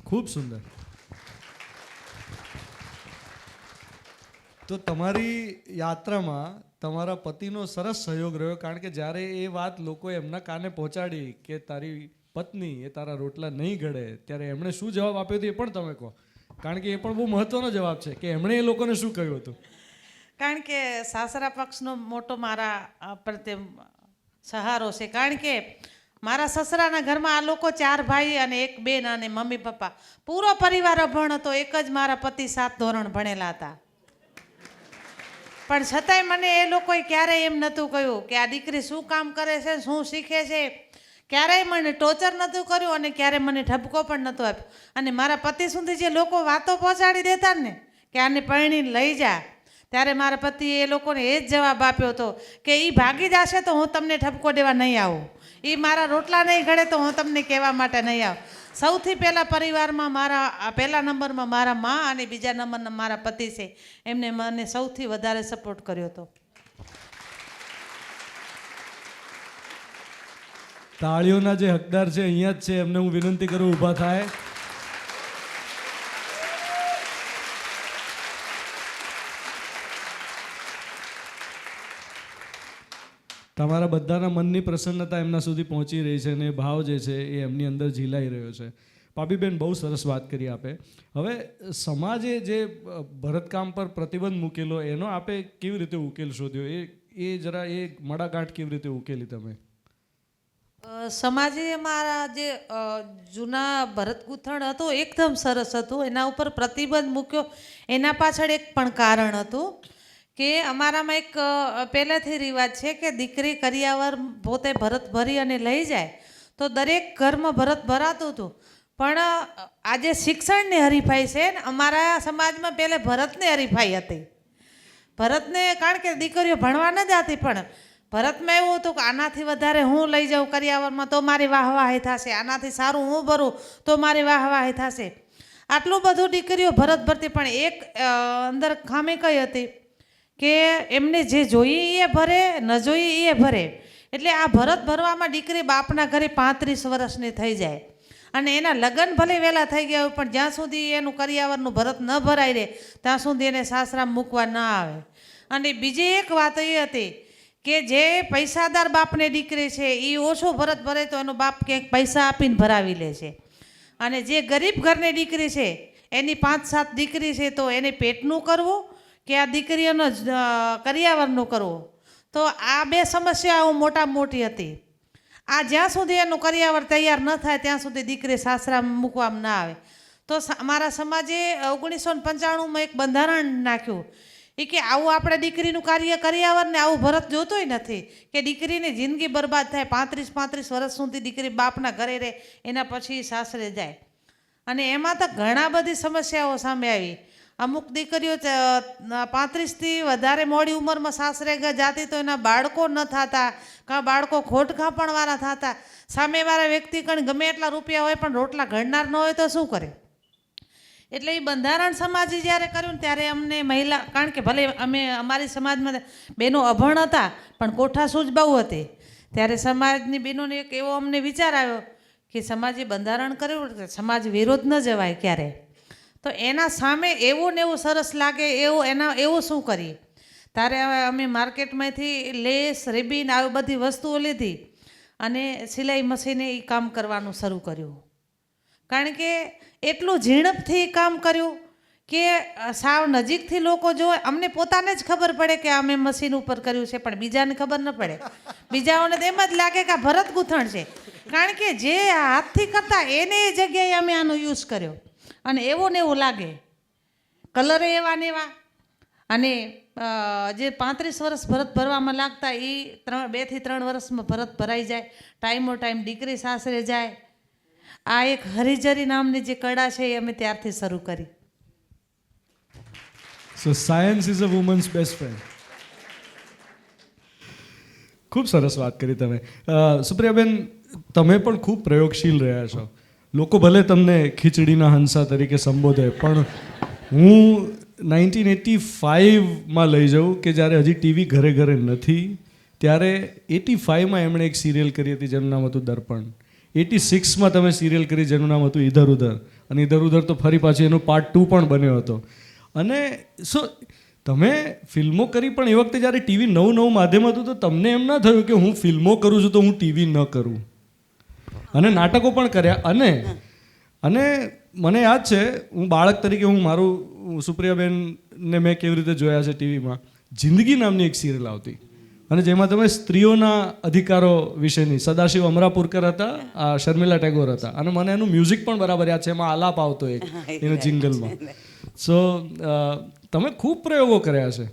ખૂબ સુંદર. તો તમારી યાત્રામાં તમારા પતિનો સરસ સહયોગ રહ્યો, કારણ કે જ્યારે એ વાત લોકોએ એમના કાને પહોંચાડી કે તારી પત્ની એ તારા રોટલા નહીં ઘડે, ત્યારે એમણે શું જવાબ આપ્યો હતો એ પણ તમે કહો, કારણ કે એ પણ બહુ મહત્વનો જવાબ છે કે એમણે એ લોકોને શું કહ્યું હતું. કારણ કે સાસરા પક્ષનો મોટો મારા પ્રત્યે સહારો છે. કારણ કે મારા સસરાના ઘરમાં આ લોકો 4 ભાઈ અને 1 બેન અને મમ્મી પપ્પા, પૂરો પરિવાર અભણ હતો. એક જ મારા પતિ 7 ધોરણ ભણેલા હતા. પણ છતાંય મને એ લોકોએ ક્યારેય એમ નહોતું કહ્યું કે આ દીકરી શું કામ કરે છે, શું શીખે છે. ક્યારેય મને ટોર્ચર નહોતું કર્યું અને ક્યારેય મને ઠપકો પણ નહોતો આપ્યો. અને મારા પતિ સુધી જે લોકો વાતો પહોંચાડી દેતા ને કે આને પરણીને લઈ જા, ત્યારે મારા પતિએ એ લોકોને એ જ જવાબ આપ્યો હતો કે એ ભાગી જશે તો હું તમને ઠપકો દેવા નહીં આવું, એ મારા રોટલા નહીં ઘડે તો હું તમને કહેવા માટે નહીં આવું. સૌથી પહેલાં પરિવારમાં મારા પહેલા નંબરમાં મારા મા અને બીજા નંબરના મારા પતિ છે, એમને મને સૌથી વધારે સપોર્ટ કર્યો હતો. તાળીઓના જે હકદાર છે અહીંયા જ છે, એમને હું વિનંતી કરું ઊભા થાય. તમારા બધાના મનની પ્રસન્નતા એમના સુધી પહોંચી રહી છે અને એ ભાવ જે છે એ એમની અંદર ઝીલાઈ રહ્યો છે. પાપીબેન, બહુ સરસ વાત કરી આપે. હવે સમાજે જે ભરતકામ પર પ્રતિબંધ મૂકેલો એનો આપે કેવી રીતે ઉકેલ શોધ્યો, એ જરા એ મડાગાંઠ કેવી રીતે ઉકેલી તમે? સમાજે મારા જે જૂના ભરત ગૂંથણ હતું એકદમ સરસ હતું, એના ઉપર પ્રતિબંધ મૂક્યો. એના પાછળ એક પણ કારણ હતું કે અમારામાં એક પહેલેથી રિવાજ છે કે દીકરી કરિયાવર પોતે ભરત ભરી અને લઈ જાય તો દરેક ઘરમાં ભરત ભરાતું હતું. પણ આજે શિક્ષણની હરીફાઈ છે ને, અમારા સમાજમાં પહેલે ભરતની હરીફાઈ હતી. ભરતને કારણ કે દીકરીઓ ભણવા ન જતી, પણ ભરતમાં એવું હતું કે આનાથી વધારે હું લઈ જાઉં કરિયાવરમાં તો મારી વાહવાહી થશે, આનાથી સારું હું ભરું તો મારી વાહવાહી થશે. આટલું બધું દીકરીઓ ભરત ભરતી, પણ એક અંદર ખામી કઈ હતી કે એમને જે જોઈએ એ ભરે, ન જોઈએ એ ભરે. એટલે આ ભરત ભરવામાં દીકરી બાપના ઘરે 35 વર્ષની થઈ જાય અને એના લગ્ન ભલે વહેલા થઈ ગયા હોય, પણ જ્યાં સુધી એનું કરિયાવરનું ભરત ન ભરાઈ રહે ત્યાં સુધી એને સાસરામાં મૂકવા ન આવે. અને બીજી એક વાત એ હતી કે જે પૈસાદાર બાપને દીકરી છે એ ઓછો ભરત ભરે તો એનો બાપ ક્યાંક પૈસા આપીને ભરાવી લે છે, અને જે ગરીબ ઘરની દીકરી છે એની 5-7 દીકરી છે તો એને પેટનું કરવું કે આ દીકરીઓનો કરિયાવરનું કરવું, તો આ બે સમસ્યાઓ મોટી હતી. આ જ્યાં સુધી એનું કરિયાવર તૈયાર ન થાય ત્યાં સુધી દીકરી સાસરામાં મૂકવામાં ના આવે. તો અમારા સમાજે 1995માં એક બંધારણ નાખ્યું એ કે આવું આપણે દીકરીનું કરિયાવર ને આવું ભરત જોતોય નથી કે દીકરીની જિંદગી બરબાદ થાય. 35 વર્ષ સુધી દીકરી બાપના ઘરે રહે, એના પછી સાસરે જાય. અને એમાં તો ઘણા બધી સમસ્યાઓ સામે આવી. અમુક દીકરીઓ 35થી વધારે મોડી ઉંમરમાં સાસરે જાતી તો એના બાળકો ન થતા, કાં બાળકો ખોટખાપણવાળા થતા. સામેવાળા વ્યક્તિ કણ ગમે એટલા રૂપિયા હોય પણ રોટલા ઘડનાર ન હોય તો શું કરે? એટલે એ બંધારણ સમાજે જ્યારે કર્યું ને ત્યારે અમને મહિલા, કારણ કે ભલે અમારી સમાજમાં બહેનો અભણ હતા પણ કોઠાસૂઝ બહુ હતી, ત્યારે સમાજની બહેનોને એક એવો અમને વિચાર આવ્યો કે સમાજે બંધારણ કર્યું, સમાજ વિરોધ ન જવાય ક્યારે. તો એના સામે એવું ને એવું સરસ લાગે એવું શું કરીએ? ત્યારે અમે માર્કેટમાંથી લેસ, રિબીન આવી બધી વસ્તુઓ લીધી અને સિલાઈ મશીને એ કામ કરવાનું શરૂ કર્યું. કારણ કે એટલું ઝીણપથી કામ કર્યું કે સાવ નજીકથી લોકો જોવે. અમને પોતાને જ ખબર પડે કે અમે મશીન ઉપર કર્યું છે, પણ બીજાને ખબર ન પડે. બીજાઓને તો એમ જ લાગે કે આ ભરત ગૂંથણ છે, કારણ કે જે હાથથી કરતા એને એ જગ્યાએ અમે આનો યુઝ કર્યો અને એવું ને એવું લાગે. કલર એવા ને એવા. અને જે 35 વર્ષ ભરત ભરવામાં લાગતા એ 2 થી 3 વર્ષમાં ભરત ભરાઈ જાય, ટાઈમો ટાઈમ દીકરી સાસરે જાય. આ એક હરિજરી નામની જે કળા છે એ અમે ત્યારથી શરૂ કરી. So science is a woman's best friend. ખૂબ સરસ વાત કરી તમે. સુપ્રિયાબેન, તમે પણ ખૂબ પ્રયોગશીલ રહ્યા છો. લોકો ભલે તમને ખીચડીના હંસા તરીકે સંબોધે, પણ હું 1985માં લઈ જાઉં કે જ્યારે હજી ટીવી ઘરે ઘરે નથી, ત્યારે 85માં એમણે એક સિરિયલ કરી હતી જેનું નામ હતું દર્પણ. 86માં તમે સિરિયલ કરી જેનું નામ હતું ઇધર ઉધર, અને ઇધર ઉધર તો ફરી પાછી એનો પાર્ટ 2 પણ બન્યો હતો. અને તમે ફિલ્મો કરી, પણ એ વખતે જ્યારે ટીવી નવું માધ્યમ હતું તો તમને એમ ના થયું કે હું ફિલ્મો કરું છું તો હું ટીવી ન કરું? અને નાટકો પણ કર્યા. અને મને યાદ છે, હું બાળક તરીકે મારું સુપ્રિયાબેનને મેં કેવી રીતે જોયા છે ટીવીમાં. જિંદગી નામની એક સિરિયલ આવતી અને જેમાં તમે સ્ત્રીઓના અધિકારો વિશેની, સદાશિવ અમરાપુરકર હતા, શર્મિલા ટેગોર હતા, અને મને એનું મ્યુઝિક પણ બરાબર યાદ છે. એમાં આલાપ આવતો એક એના જિંગલમાં. સો તમે ખૂબ પ્રયોગો કર્યા છે.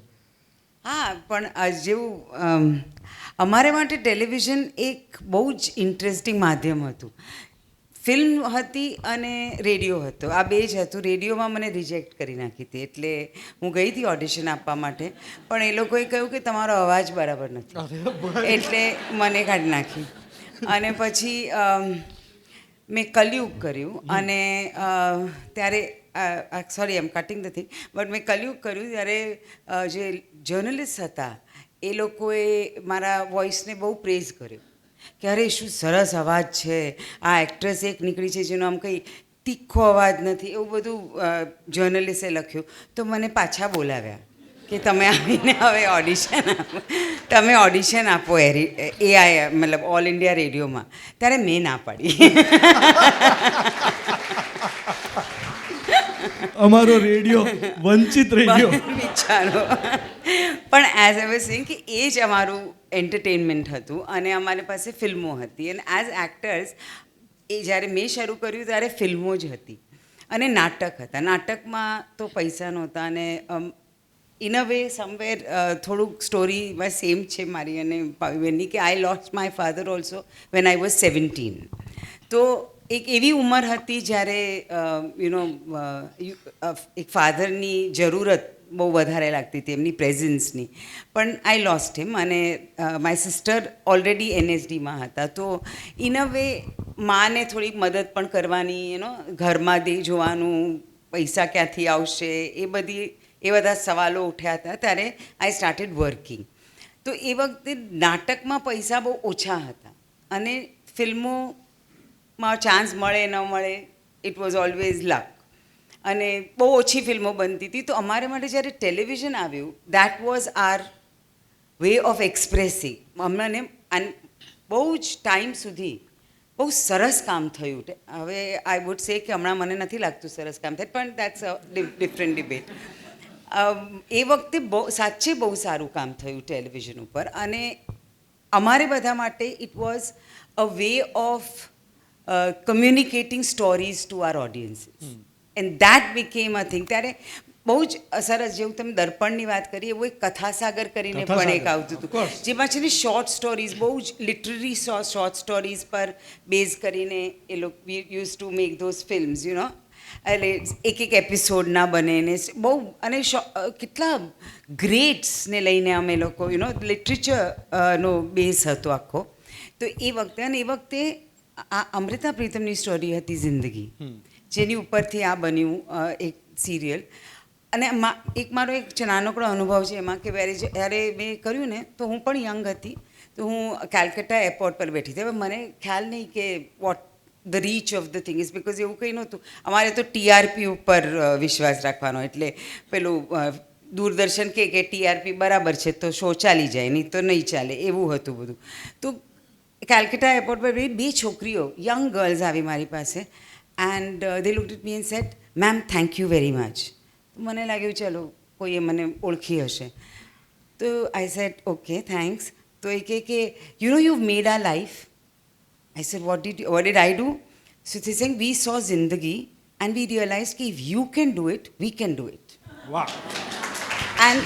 હા પણ જેવું અમારે માટે ટેલિવિઝન એક બહુ જ ઇન્ટરેસ્ટિંગ માધ્યમ હતું. ફિલ્મ હતી અને રેડિયો હતો, આ બે જ હતું. રેડિયોમાં મને રિજેક્ટ કરી નાખી હતી, એટલે હું ગઈ હતી ઓડિશન આપવા માટે, પણ એ લોકોએ કહ્યું કે તમારો અવાજ બરાબર નથી, એટલે મને કાઢી નાખી. અને પછી મેં કલયુગ કર્યું, અને ત્યારે sorry I am cutting the thing, but મેં કલયુગ કર્યું ત્યારે જે જર્નલિસ્ટ હતા એ લોકોએ મારા વોઇસને બહુ પ્રેઝ કર્યો કે અરે શું સરસ અવાજ છે, આ એક્ટ્રેસ એક નીકળી છે જેનો આમ કંઈ તીખો અવાજ નથી, એવું બધું જર્નલિસ્ટે લખ્યું. તો મને પાછા બોલાવ્યા કે તમે આવીને હવે ઓડિશન આપો, તમે ઓડિશન આપો એઆઈ મતલબ ઓલ ઇન્ડિયા રેડિયોમાં. ત્યારે મેં ના પાડી. અમારો રેડિયો વંચિત રહી ગયો. વિચારો. પણ એઝ આઈ વોઝ સેઇંગ કે એ જ અમારું એન્ટરટેનમેન્ટ હતું, અને અમારી પાસે ફિલ્મો હતી, અને એઝ એક્ટર્સ એ જ્યારે મેં શરૂ કર્યું ત્યારે ફિલ્મો જ હતી અને નાટક હતા. નાટકમાં તો પૈસા નહોતા, અને ઇન અ વે સમવેર થોડુંક સ્ટોરીમાં સેમ છે મારી અને પાવીબેનની, કે I lost my father also when I was 17. તો એક એવી ઉંમર હતી જ્યારે એક ફાધરની જરૂરત બહુ વધારે લાગતી હતી, એમની પ્રેઝન્સની. પણ આઈ લોસ્ટ હિમ, અને માય સિસ્ટર ઓલરેડી એનએસડીમાં હતા. તો ઇન અ વે માને થોડીક મદદ પણ કરવાની, ઘરમાં દે જોવાનું, પૈસા ક્યાંથી આવશે, એ બધા સવાલો ઉઠ્યા હતા. ત્યારે આઈ સ્ટાર્ટેડ વર્કિંગ. તો એ વખતે નાટકમાં પૈસા બહુ ઓછા હતા, અને ફિલ્મોમાં ચાન્સ મળે ન મળે, ઇટ વોઝ ઓલવેઝ લક, અને બહુ ઓછી ફિલ્મો બનતી હતી. તો અમારે માટે જ્યારે ટેલિવિઝન આવ્યું, that was our way of expressing. અમને બહુ જ ટાઈમ સુધી બહુ સરસ કામ થયું. હવે આઈ વુડ સે કે હમણાં મને નથી લાગતું સરસ કામ થાય, પણ દેટ્સ અ ડિફરન્ટ ડિબેટ. એ વખતે સાચે બહુ સારું કામ થયું ટેલિવિઝન ઉપર, અને અમારે બધા માટે it was a way of communicating stories to our audiences, and that became a thing. ત્યારે બહુ જ સરસ, જેવું તમે દર્પણની વાત કરી, એવું એક કથાસાગર કરીને પણ એક આવતું હતું, જેમાં છે ને શોર્ટ સ્ટોરીઝ, બહુ જ લિટરરી શોર્ટ સ્ટોરીઝ પર બેઝ કરીને એ લોકો use to make those films, એટલે એક એપિસોડના બને ને બહુ, અને કેટલા ગ્રેટ્સને લઈને અમે લોકો લિટરેચરનો બેઝ હતો આખો. તો એ વખતે, અને એ વખતે આ અમૃતા પ્રીતમની સ્ટોરી હતી જિંદગી, જેની ઉપરથી આ બન્યું એક સિરિયલ. અને એક મારો એક નાનકડો અનુભવ છે એમાં, કે જ્યારે મેં કર્યું ને, તો હું પણ યંગ હતી. તો હું કેલકટા એરપોર્ટ પર બેઠી હતી. હવે મને ખ્યાલ નહીં કે what the reach of the thing is, because એવું કંઈ નહોતું. અમારે તો ટીઆરપી ઉપર વિશ્વાસ રાખવાનો, એટલે પેલું દૂરદર્શન કે ટીઆરપી બરાબર છે તો શો ચાલી જાય, નહીં તો નહીં ચાલે, એવું હતું બધું. તો કેલકટા એરપોર્ટ પર બે છોકરીઓ, યંગ ગર્લ્સ આવી મારી પાસે, and they looked at me and said, ma'am thank you very much. મને લાગ્યું ચલો કોઈએ મને ઓળખી હશે. તો આઈ સેડ ઓકે થેન્ક્સ. તો એ કે you made our life. I said, what did I do? So they're saying, we saw Zindagi and we realized that if you can do it, we can do it. વાહ. And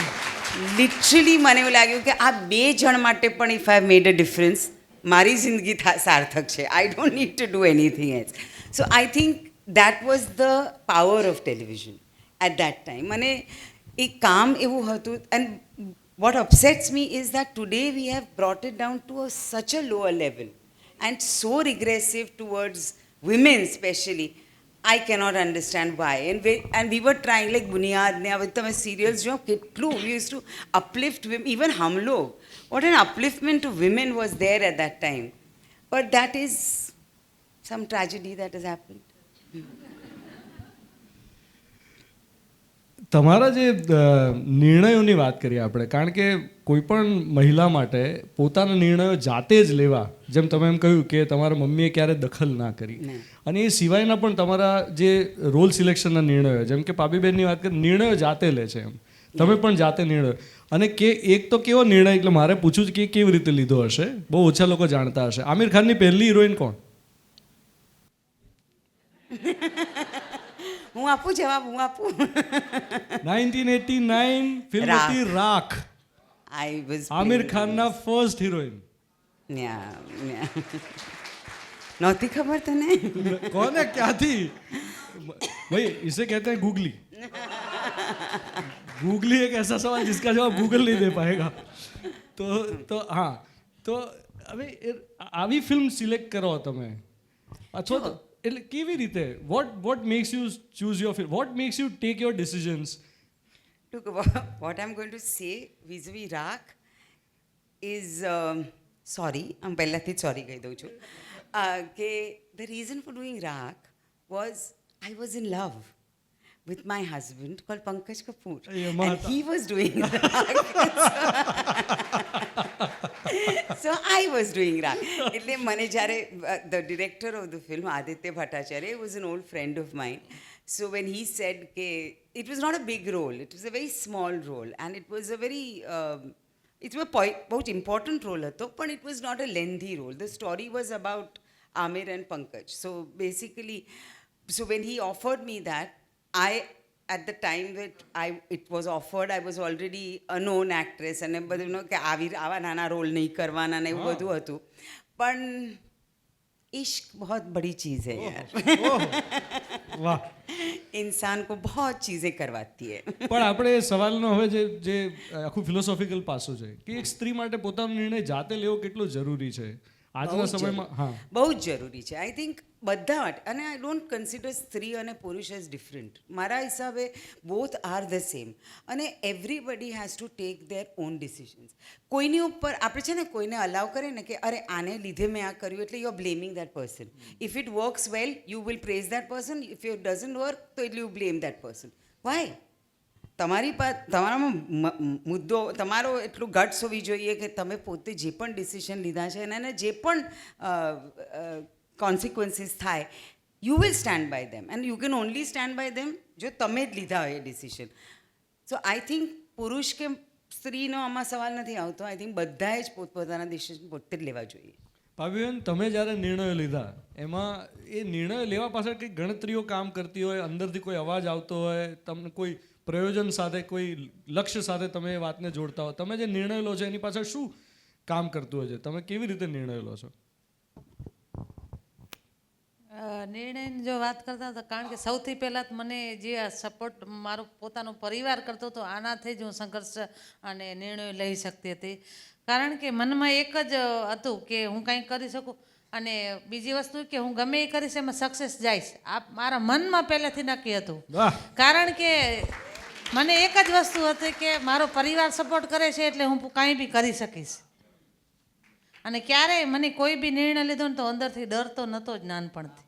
literally મને એવું લાગ્યું કે આ બે જણ માટે પણ if I have made a difference, મારી જિંદગી સાર્થક છે. I don't need to do anything else. So I think that was the power of television at that time. અને એ કામ એવું હતું. And what upsets me is that today we have brought it down to such a lower level and so regressive towards women especially. I cannot understand why. And we were trying, like Bunyad ne, હવે તમે serials જો કેટલું, we used to uplift women, even hum log, what an upliftment to women was there at that time. But that is some tragedy that has happened. તમારા જે નિર્ણયોની વાત કરીએ આપણે, કારણ કે કોઈ પણ મહિલા માટે પોતાના નિર્ણયો જાતે જ લેવા, જેમ તમે એમ કહ્યું કે તમારા મમ્મીએ ક્યારે દખલ ના કરી, અને એ સિવાયના પણ તમારા જે રોલ સિલેક્શનના નિર્ણયો, જેમ કે પાબીબેનની વાત કરીએ, નિર્ણયો જાતે લે છે, એમ તમે પણ જાતે નિર્ણયો. અને કે એક તો કેવો નિર્ણય, એટલે મારે પૂછવું છે કે કેવી રીતે લીધો હશે, બહુ ઓછા લોકો જાણતા હશે. આમિર ખાનની પહેલી હિરોઈન કોણ? હું આપું જવાબ, હું આપું. 1989 ફિલ્મ હતી રાખ. I was આમિર playing ખાનના ફર્સ્ટ હિરોઈન Yeah. नौती खबर तने કોને ક્યાંથી ભાઈ इसे कहते हैं गूगली गूगली एक ऐसा सवाल जिसका जवाब गूगल नहीं दे पाएगा तो हाँ તો હવે આવી ફિલ્મ સિલેક્ટ કરો તમે અથવા તો એટલે કેવી રીતે what makes you choose your film what makes you take your decisions Look, what I'm going to say vis-a-vis Raak is, sorry, I'm પહેલાથી જ sorry કહી દઉં છું કે the reason for doing Raak was I was in love with my husband called Pankaj Kapoor and he was doing Raak. So I was doing Raak. એટલે મને જ્યારે the director of the film, Aditya Bhattacharya, was an old friend of mine. So when he said ke it was not a big role, it was a very small role and it was a very it was बहुत important role હતો but it was not a lengthy role. The story was about Amir and Pankaj. So basically, so when he offered me that, I at the time that it was offered, I was already a known actress and બધું કે આવા નાના role નહીં કરવાના ને એવું બધું હતું પણ इश्क बहुत बड़ी चीज़ है यार વાહ इंसान को बहुत चीज़ें करवाती है પણ આપણે એ સવાલનો હવે જે આખું ફિલોસોફિકલ પાસું છે કે એક સ્ત્રી માટે પોતાનો નિર્ણય જાતે લેવો કેટલો જરૂરી છે આજના સમયમાં હા બહુ જ જરૂરી છે આઈ થિંક બધા માટે અને આઈ ડોન્ટ કન્સિડર સ્ત્રી અને પુરુષ એઝ ડિફરન્ટ મારા હિસાબે બોથ આર ધ સેમ અને everybody has to take there on decisions કોઈની ઉપર આપણે છે ને કોઈને અલાવ કરે ને કે અરે આને લીધે મેં આ કર્યું એટલે you are blaming that person if it works well you will praise that person if you doesn't work તો it you blame that person why તમારામાં મુદ્દો તમારો એટલું ગટ્સ હોવી જોઈએ કે તમે પોતે જે પણ ડિસિઝન લીધા છે અને જે પણ કોન્સિક્વન્સીસ થાય you will stand by them and you can only stand by them જો તમે જ લીધા હોય એ ડિસિઝન સો આઈ થિંક પુરુષ કે સ્ત્રીનો આમાં સવાલ નથી આવતો આઈ થિંક બધાએ જ પોતપોતાના ડિસિઝન પોતે જ લેવા જોઈએ ભાભીબેન તમે જ્યારે નિર્ણયો લીધા એમાં એ નિર્ણયો લેવા પાછળ કંઈક ગણતરીઓ કામ કરતી હોય અંદરથી કોઈ અવાજ આવતો હોય તમને કોઈ પ્રયોજન સાથે કોઈ લક્ષ્ય સાથે તમે એ વાતને જોડતા હો તમે જે નિર્ણય લો છો એની પાછળ શું કામ કરતું હોય છે તમે કેવી રીતે નિર્ણય લો છો નિર્ણયની જો વાત કરતા હતા કારણ કે સૌથી પહેલાં તો મને જે સપોર્ટ મારો પોતાનો પરિવાર કરતો હતો આનાથી જ હું સંઘર્ષ અને નિર્ણયો લઈ શકતી હતી કારણ કે મનમાં એક જ હતું કે હું કંઈક કરી શકું અને બીજી વસ્તુ કે હું ગમે એ કરીશ એમાં સક્સેસ જઈશ આ મારા મનમાં પહેલેથી નક્કી હતું કારણ કે મને એક જ વસ્તુ હતી કે મારો પરિવાર સપોર્ટ કરે છે એટલે હું કાંઈ બી કરી શકીશ અને ક્યારેય મને કોઈ બી નિર્ણય લીધો ને તો અંદરથી ડર તો નહોતો જ નાનપણથી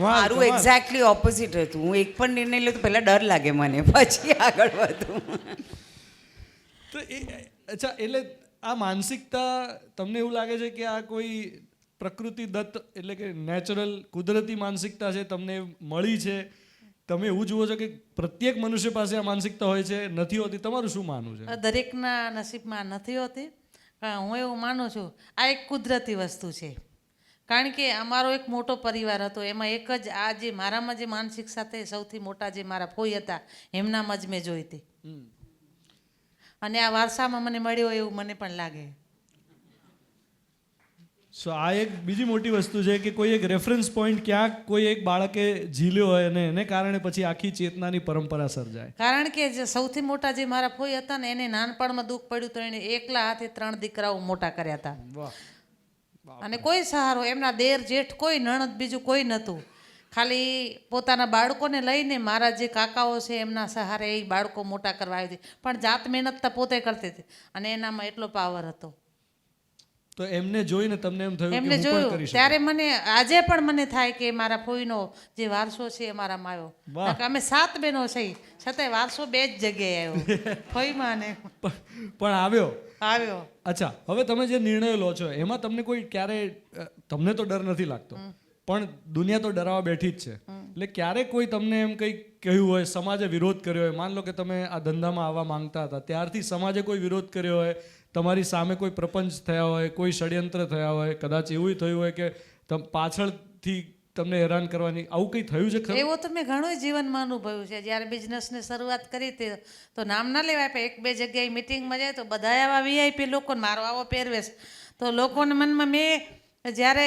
મારું એક્ઝેક્ટલી ઓપોઝિટ હતું હું એક પણ નિર્ણય લઉં તો પહેલાં ડર લાગે મને પછી આગળ વધું તો એ અચ્છા એટલે આ માનસિકતા તમને એવું લાગે છે કે આ કોઈ પ્રકૃતિ દત્ત એટલે કે નેચરલ કુદરતી માનસિકતા છે તમને મળી છે તમે એવું જુઓ છો કે પ્રત્યેક મનુષ્ય પાસે આ માનસિકતા હોય છે નથી હોતી તમારું શું માનવું છે દરેકના નસીબમાં નથી હોતી હું એવું માનું છું આ એક કુદરતી વસ્તુ છે કારણ કે અમારો એક મોટો પરિવાર હતો એમાં એક જ આ જે મારામાં જે માનસિક સાથે સૌથી મોટા જે મારા ફોઈ હતા એમનામાં જ મેં જોઈ હતી અને આ વારસામાં મને મળ્યો એવું મને પણ લાગે સો આ એક બીજી મોટી વસ્તુ છે કે કોઈ એક રેફરન્સ પોઈન્ટ ક્યાંક કોઈ એક બાળકે ઝીલ્યો હોય અને એને કારણે પછી આખી ચેતનાની પરંપરા સર્જાય કારણ કે જે સૌથી મોટા જે મારા ફોઈ હતા ને એને નાનપણમાં દુઃખ પડ્યું તો એને એકલા હાથે 3 દીકરાઓ મોટા કર્યા હતા અને કોઈ સહારો એમના દેર જેઠ કોઈ નણદ બીજું કોઈ નહોતું ખાલી પોતાના બાળકોને લઈને મારા જે કાકાઓ છે એમના સહારે એ બાળકો મોટા કરવા આવી હતી પણ જાત મહેનત તો પોતે કરતી હતી અને એનામાં એટલો પાવર હતો તો એમને જોઈને તમને એમ થયું એમને જોયું ત્યારે મને આજે પણ મને થાય કે મારા ફોઈનો જે વારસો છે એ મારામાં આવ્યો અમે 7 બહેનો છીએ છતાંય વારસો 2 જ જગ્યાએ આવ્યો ફોઈમાં ને પણ આવ્યો અચ્છા હવે તમે જે નિર્ણયો લો છો એમાં તમને કોઈ ક્યારે તમને તો ડર નથી લાગતો પણ દુનિયા તો ડરાવા બેઠી જ છે એટલે ક્યારે કોઈ તમને એમ કંઈક કહ્યું હોય સમાજે વિરોધ કર્યો હોય માન લો કે તમે આ ધંધામાં આવવા માંગતા હતા ત્યારથી સમાજે કોઈ વિરોધ કર્યો હોય તમારી સામે કોઈ પ્રપંચ થયા હોય કોઈ ષડયંત્ર થયા હોય કદાચ એવું થયું હોય કે પાછળથી તમને હેરાન કરવાની, આવું કંઈ થયું છે ખરું? એવું તો મેં ઘણું જીવનમાં અનુભવ્યું છે. જ્યારે બિઝનેસની શરૂઆત કરી હતી તો નામ ના લેવાય, પણ એક બે જગ્યાએ મિટિંગમાં જાય તો બધા આવા વીઆઈપી લોકોને મારો આવો પહેરવેશ, તો લોકોને મનમાં મેં જ્યારે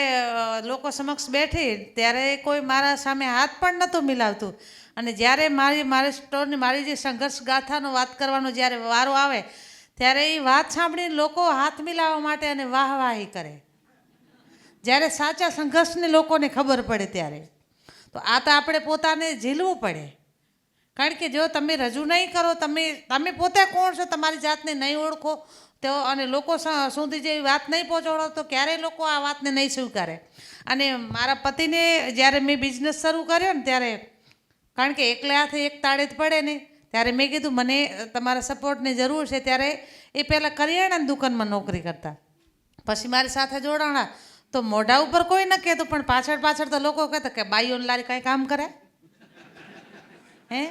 લોકો સમક્ષ બેઠી ત્યારે કોઈ મારા સામે હાથ પણ નહોતું મિલાવતું, અને જ્યારે મારી સ્ટોરની મારી જે સંઘર્ષ ગાથાનો વાત કરવાનો જ્યારે વારો આવે ત્યારે એ વાત સાંભળીને લોકો હાથ મિલાવવા માટે અને વાહવાહી કરે. જ્યારે સાચા સંઘર્ષને લોકોને ખબર પડે ત્યારે તો આ તો આપણે પોતાને ઝીલવું પડે. કારણ કે જો તમે રજૂ નહીં કરો, તમે પોતે કોણ છો તમારી જાતને નહીં ઓળખો તો, અને લોકો સુધી જે વાત નહીં પહોંચાડો તો ક્યારેય લોકો આ વાતને નહીં સ્વીકારે. અને મારા પતિને જ્યારે મેં બિઝનેસ શરૂ કર્યો ને ત્યારે, કારણ કે એકલા હાથે એક તાળે જ પડે ને, ત્યારે મેં કીધું મને તમારા સપોર્ટની જરૂર છે. ત્યારે એ પહેલાં કરિયાણાની દુકાનમાં નોકરી કરતા, પછી મારી સાથે જોડાણા તો મોઢા ઉપર કોઈ ન કહેતું, પણ પાછળ તો લોકો કહેતા કે બાઈઓને લારી કાંઈ કામ કરે, હે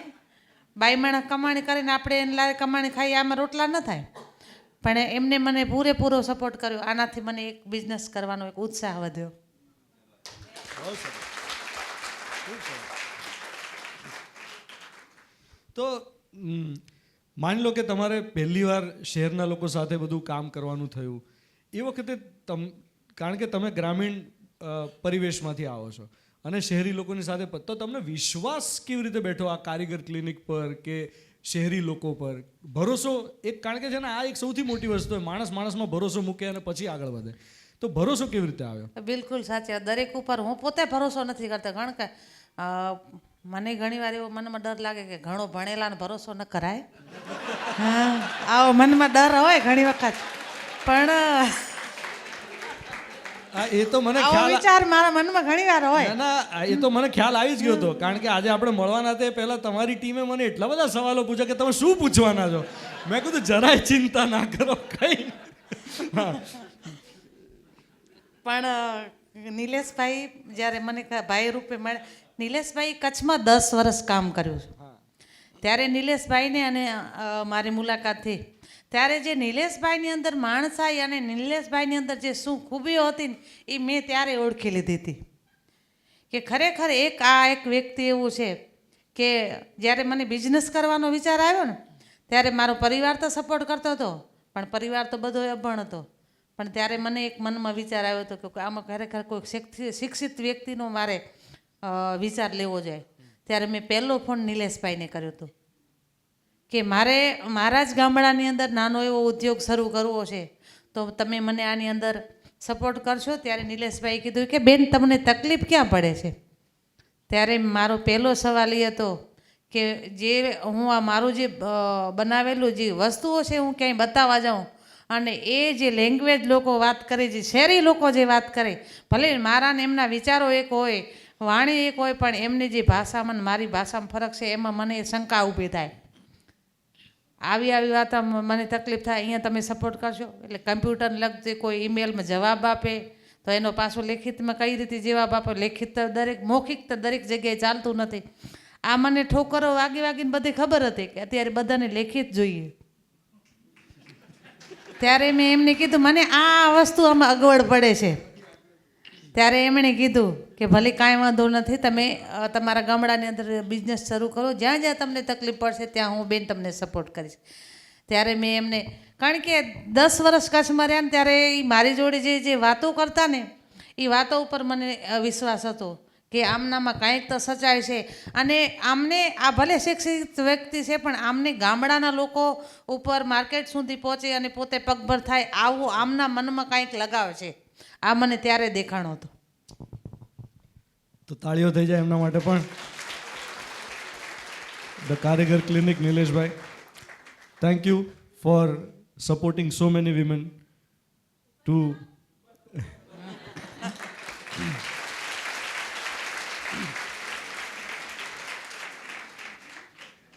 બાઈ માણસ કમાણી કરીને આપણે એને લારી કમાણી ખાઈએ, આમાં રોટલા ન થાય. પણ એમને મને પૂરેપૂરો સપોર્ટ કર્યો. આનાથી મને એક બિઝનેસ કરવાનો એક ઉત્સાહ વધ્યો. તો માની લો કે તમારે પહેલી વાર શહેરના લોકો સાથે બધું કામ કરવાનું થયું, એ વખતે કારણ કે તમે ગ્રામીણ પરિવેશમાંથી આવો છો અને શહેરી લોકોની સાથે, તો તમને વિશ્વાસ કેવી રીતે બેઠો આ કારીગર ક્લિનિક પર કે શહેરી લોકો પર? ભરોસો એક, કારણ કે છે ને આ એક સૌથી મોટી વસ્તુ હોય, માણસમાં ભરોસો મૂકે અને પછી આગળ વધે. તો ભરોસો કેવી રીતે આવ્યો? બિલકુલ સાચી વાત. દરેક ઉપર હું પોતે ભરોસો નથી કરતા, કારણ કે મને ઘણીવાર એવો મનમાં ડર લાગે કે ઘણો ભણેલાને ભરોસો ન કરાય. હા, આવો મનમાં ડર હોય ઘણી વખત, પણ એ તો મને આવો ખ્યાલ, વિચાર મારા મનમાં ઘણીવાર હોય. ના એ તો મને ખ્યાલ આવી જ ગયો હતો, કારણ કે આજે આપણે મળવાના તે પહેલા તમારી ટીમે મને એટલા બધા સવાલો પૂછ્યા કે તમે શું પૂછવાના છો. મેં કીધું જરાય ચિંતા ના કરો, કઈ. પણ નિલેશભાઈ જ્યારે મને ભાઈ રૂપે મળે, નિલેશભાઈ કચ્છમાં 10 વર્ષ કામ કર્યું છે. ત્યારે નિલેશભાઈને અને મારી મુલાકાત થઈ ત્યારે જે નિલેશભાઈની અંદર માણસાઈ અને નિલેશભાઈની અંદર જે શું ખૂબીઓ હતી ને એ મેં ત્યારે ઓળખી લીધી હતી કે ખરેખર એક વ્યક્તિ એવું છે કે જ્યારે મને બિઝનેસ કરવાનો વિચાર આવ્યો ને ત્યારે મારો પરિવાર તો સપોર્ટ કરતો હતો, પણ પરિવાર તો બધો અભણ હતો. પણ ત્યારે મને એક મનમાં વિચાર આવ્યો હતો કે આમાં ખરેખર કોઈ શિક્ષિત વ્યક્તિનો મારે વિચાર લેવો જોઈએ. ત્યારે મેં પહેલો ફોન નિલેશભાઈને કર્યો હતો કે મારે મારા જ ગામડાની અંદર નાનો એવો ઉદ્યોગ શરૂ કરવો છે, તો તમે મને આની અંદર સપોર્ટ કરશો? ત્યારે નિલેશભાઈ કીધું કે બેન તમને તકલીફ ક્યાં પડે છે? ત્યારે મારો પહેલો સવાલ એ હતો કે જે હું આ મારું જે બનાવેલું જે વસ્તુઓ છે હું ક્યાંય બતાવવા જાઉં અને એ જે લેંગ્વેજ લોકો વાત કરે, જે શહેરી લોકો જે વાત કરે, ભલે મારા ને એમના વિચારો એક હોય, વાણી એક હોય, પણ એમની જે ભાષામાં મારી ભાષામાં ફરક છે એમાં મને શંકા ઊભી થાય. આવી વાત મને તકલીફ થાય, અહીંયા તમે સપોર્ટ કરશો? એટલે કમ્પ્યુટરને લગતી કોઈ ઈમેલમાં જવાબ આપે તો એનો પાછો લેખિતમાં કઈ રીતે જવાબ આપે, લેખિત મૌખિક તો દરેક જગ્યાએ ચાલતું નથી. આ મને ઠોકરો વાગીને બધી ખબર હતી કે અત્યારે બધાને લેખિત જોઈએ. ત્યારે મેં એમને કીધું મને આ વસ્તુ આમાં અગવડ પડે છે. ત્યારે એમણે કીધું કે ભલે કાંઈ વાંધો નથી, તમે તમારા ગામડાની અંદર બિઝનેસ શરૂ કરો, જ્યાં તમને તકલીફ પડશે ત્યાં હું બેન તમને સપોર્ટ કરીશ. ત્યારે મેં એમને, કારણ કે 10 વર્ષ કચ્છમાં રહ્યા ને ત્યારે એ મારી જોડે જે વાતો કરતા ને એ વાતો ઉપર મને વિશ્વાસ હતો કે આમનામાં કાંઈક તો સચ્ચાઈ છે. અને આમને આ ભલે શિક્ષિત વ્યક્તિ છે પણ આમને ગામડાના લોકો ઉપર માર્કેટ સુધી પહોંચે અને પોતે પગભર થાય આવું આમના મનમાં કાંઈક લગાવ છે. આ મને ત્યારે દેખાણો હતો. તો તાળીઓ થઈ જાય એમના માટે પણ. The Karigar clinic, Nileshbhai, thank you for supporting so many women to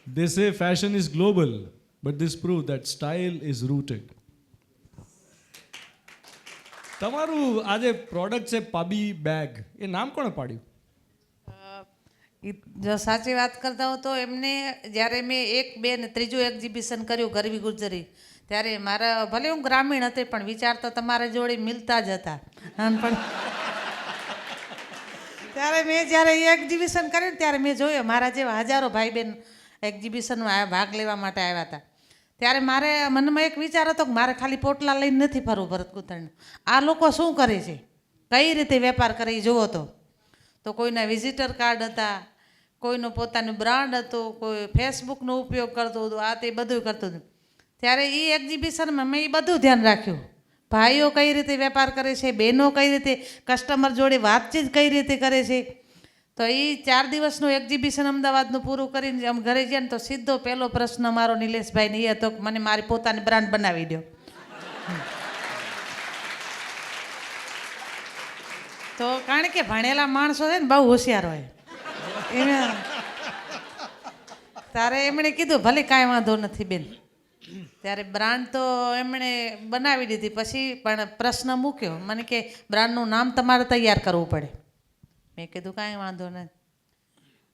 They say fashion is global, but this proves that style is rooted. તમારું આ જે પ્રોડક્ટ છે પાબી બેગ, એ નામ કોણે પાડ્યું? જો સાચી વાત કરતા હો તો એમને જ્યારે મેં 1, 2 ને ત્રીજું એક્ઝિબિશન કર્યું ગરવી ગુજરી, ત્યારે મારા ભલે હું ગ્રામીણ હતી પણ વિચાર તો તમારા જોડે મિલતા જ હતા. ત્યારે મેં જ્યારે એ એક્ઝિબિશન કર્યું ને ત્યારે મેં જોયું મારા જેવા હજારો ભાઈ બહેન એક્ઝિબિશનમાં ભાગ લેવા માટે આવ્યા હતા. ત્યારે મારે મનમાં એક વિચાર હતો કે મારે ખાલી પોટલા લઈને નથી ફરવું ભરત ગૂંથણનું. આ લોકો શું કરે છે, કઈ રીતે વેપાર કરે એ જુઓ તો કોઈના વિઝિટર કાર્ડ હતા, કોઈનું પોતાનું બ્રાન્ડ હતું, કોઈ ફેસબુકનો ઉપયોગ કરતું હતું, આ તે બધું કરતું હતું. ત્યારે એ એક્ઝિબિશનમાં મેં એ બધું ધ્યાન રાખ્યું. ભાઈઓ કઈ રીતે વેપાર કરે છે, બહેનો કઈ રીતે કસ્ટમર જોડે વાતચીત કઈ રીતે કરે છે. તો એ 4 દિવસનું એક્ઝિબિશન અમદાવાદનું પૂરું કરીને આમ ઘરે ગયા ને તો સીધો પહેલો પ્રશ્ન મારો નિલેશભાઈને એ હતો કે મને મારી પોતાની બ્રાન્ડ બનાવી દો. તો કારણ કે ભણેલા માણસો છે ને બહુ હોશિયાર હોય એને તારે એમણે કીધું ભલે કાંઈ વાંધો નથી બેન. ત્યારે બ્રાન્ડ તો એમણે બનાવી દીધી. પછી પણ પ્રશ્ન મૂક્યો મને કે બ્રાન્ડનું નામ તમારે તૈયાર કરવું પડે. મેં કીધું કાંઈ વાંધો નહીં.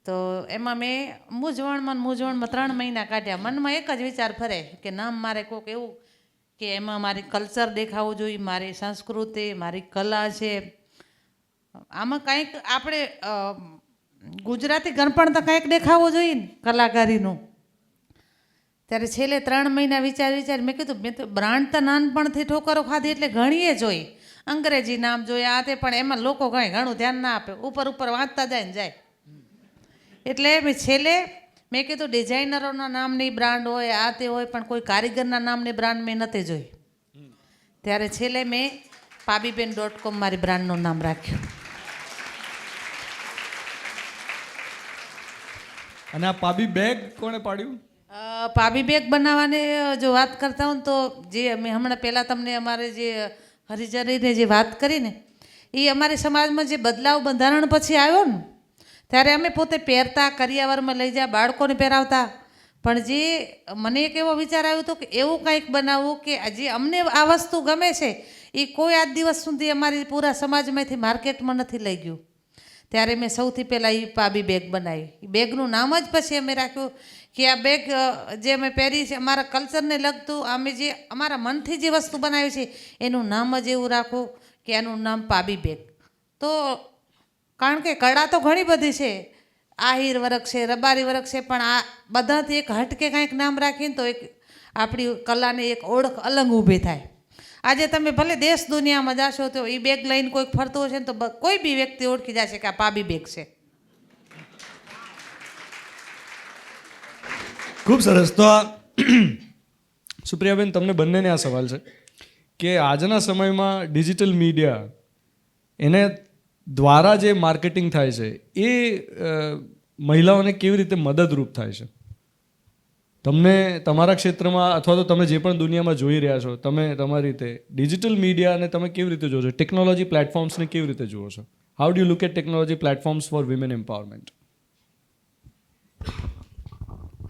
તો એમાં મેં મૂંઝવણમાં 3 મહિના કાઢ્યા. મનમાં એક જ વિચાર ફરે કે નામ મારે કોઈક એવું કે એમાં મારી કલ્ચર દેખાવું જોઈએ, મારી સંસ્કૃતિ, મારી કલા છે. આમાં કંઈક આપણે ગુજરાતી ગણપણ તો કંઈક દેખાવું જોઈએ ને કલાકારીનું. ત્યારે છેલ્લે 3 મહિના વિચાર મેં કીધું મેં તો બ્રાન્ડ તો નાનપણથી ઠોકરો ખાધી એટલે ઘણીએ જોઈ, અંગ્રેજી નામ જોઈએ આ તે, પણ એમાં લોકો ઘણું ધ્યાન ના આપે, ઉપર વાંચતા જાય ને જાય. એટલે મેં છેલ્લે મેં કીધું ડિઝાઇનરોના નામની બ્રાન્ડ હોય, આ તે હોય, પણ કોઈ કારીગરના નામની બ્રાન્ડ મેં નથી જોઈ. ત્યારે છેલ્લે મેં pabiben.com મારી બ્રાન્ડનું નામ રાખ્યું. અને આ પાબી બેગ કોણે પાડ્યું? પાબી બેગ બનાવવાની જો વાત કરતા હોઉં તો જે મેં હમણાં પહેલાં તમને અમારે જે હરિજનીને જે વાત કરી ને એ અમારી સમાજમાં જે બદલાવ બંધારણ પછી આવ્યો ને ત્યારે અમે પોતે પહેરતા, કરિયાવરમાં લઈ જાય, બાળકોને પહેરાવતા. પણ જે મને એક એવો વિચાર આવ્યો હતો કે એવું કંઈક બનાવવું કે જે અમને આ વસ્તુ ગમે છે એ કોઈ આજ દિવસ સુધી અમારી પૂરા સમાજમાંથી માર્કેટમાં નથી લઈ ગયું. ત્યારે મેં સૌથી પહેલાં એ પાબી બેગ બનાવી. એ બેગનું નામ જ પછી અમે રાખ્યું કે આ બેગ જે અમે પહેરી છે અમારા કલ્ચરને લગતું, અમે જે અમારા મનથી જે વસ્તુ બનાવી છે એનું નામ જ એવું રાખું કે એનું નામ પાબી બેગ. તો કારણ કે કળા તો ઘણી બધી છે, આહિર વર્ક છે, રબારી વર્ક છે, પણ આ બધાથી એક હટકે કંઈક નામ રાખીને તો એક આપણી કલાની એક ઓળખ અલગ ઊભી થાય. આજે તમે ભલે દેશ દુનિયામાં જાશો તો એ બેગ લઈને કોઈક ફરતું હશે ને તો કોઈ બી વ્યક્તિ ઓળખી જશે કે આ પાબી બેગ છે. ખૂબ સરસ. તો આ સુપ્રિયાબેન તમને બંનેને આ સવાલ છે કે આજના સમયમાં ડિજિટલ મીડિયા એને દ્વારા જે માર્કેટિંગ થાય છે એ મહિલાઓને કેવી રીતે મદદરૂપ થાય છે? તમને તમારા ક્ષેત્રમાં અથવા તો તમે જે પણ દુનિયામાં જોઈ રહ્યા છો, તમે તમારી રીતે ડિજિટલ મીડિયાને તમે કેવી રીતે જુઓ છો? ટેકનોલોજી પ્લેટફોર્મ્સને કેવી રીતે જુઓ છો? How do you look at technology platforms for women empowerment?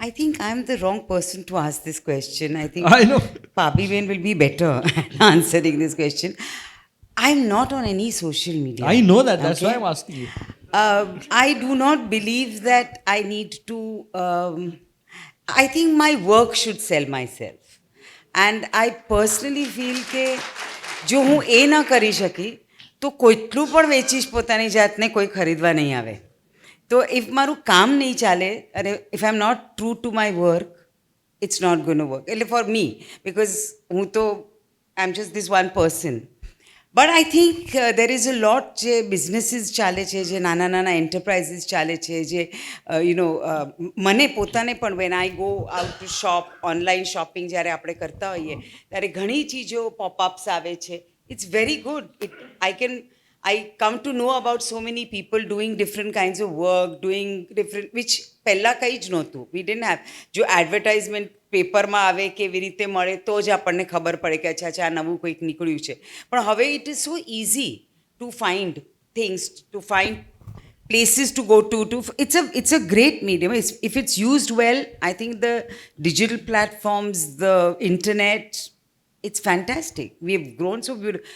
I think I'm the wrong person to ask this question. I think I know. Pabiben will be better at answering this question. I'm not on any social media. I know that. That's Okay? why I'm asking you. I do not believe that I need to. I think my work should sell myself. And I personally feel કે જો હું એ ન કરી શકી તો કોઈટલું પણ વેચીશ પોતાની જાતને, કોઈ ખરીદવા નહીં આવે. તો ઇફ મારું કામ નહીં ચાલે અને if I am not true to my work, it's not gonna work. એટલે ફોર મી, બિકોઝ હું તો I am just this one person. But I think there is a lot જે બિઝનેસીસ ચાલે છે, જે નાના નાના એન્ટરપ્રાઇઝીસ ચાલે છે, જે મને પોતાને પણ when I go out to shop, online shopping જ્યારે આપણે કરતા હોઈએ ત્યારે ઘણી ચીજો પોપઅપ્સ આવે છે. It's very good. I come to know about so many people doing different kinds of work, doing different, which પહેલાં કંઈ જ નહોતું. We didn't have. જો એડવર્ટાઇઝમેન્ટ પેપરમાં આવે કેવી રીતે મળે તો જ આપણને ખબર પડે કે અચ્છા આ નવું કંઈક નીકળ્યું છે. પણ હવે it is so easy to find things, to find places to go to. It's a great medium. If it's used well, I think the digital platforms, the internet, it's fantastic. We have grown so beautiful.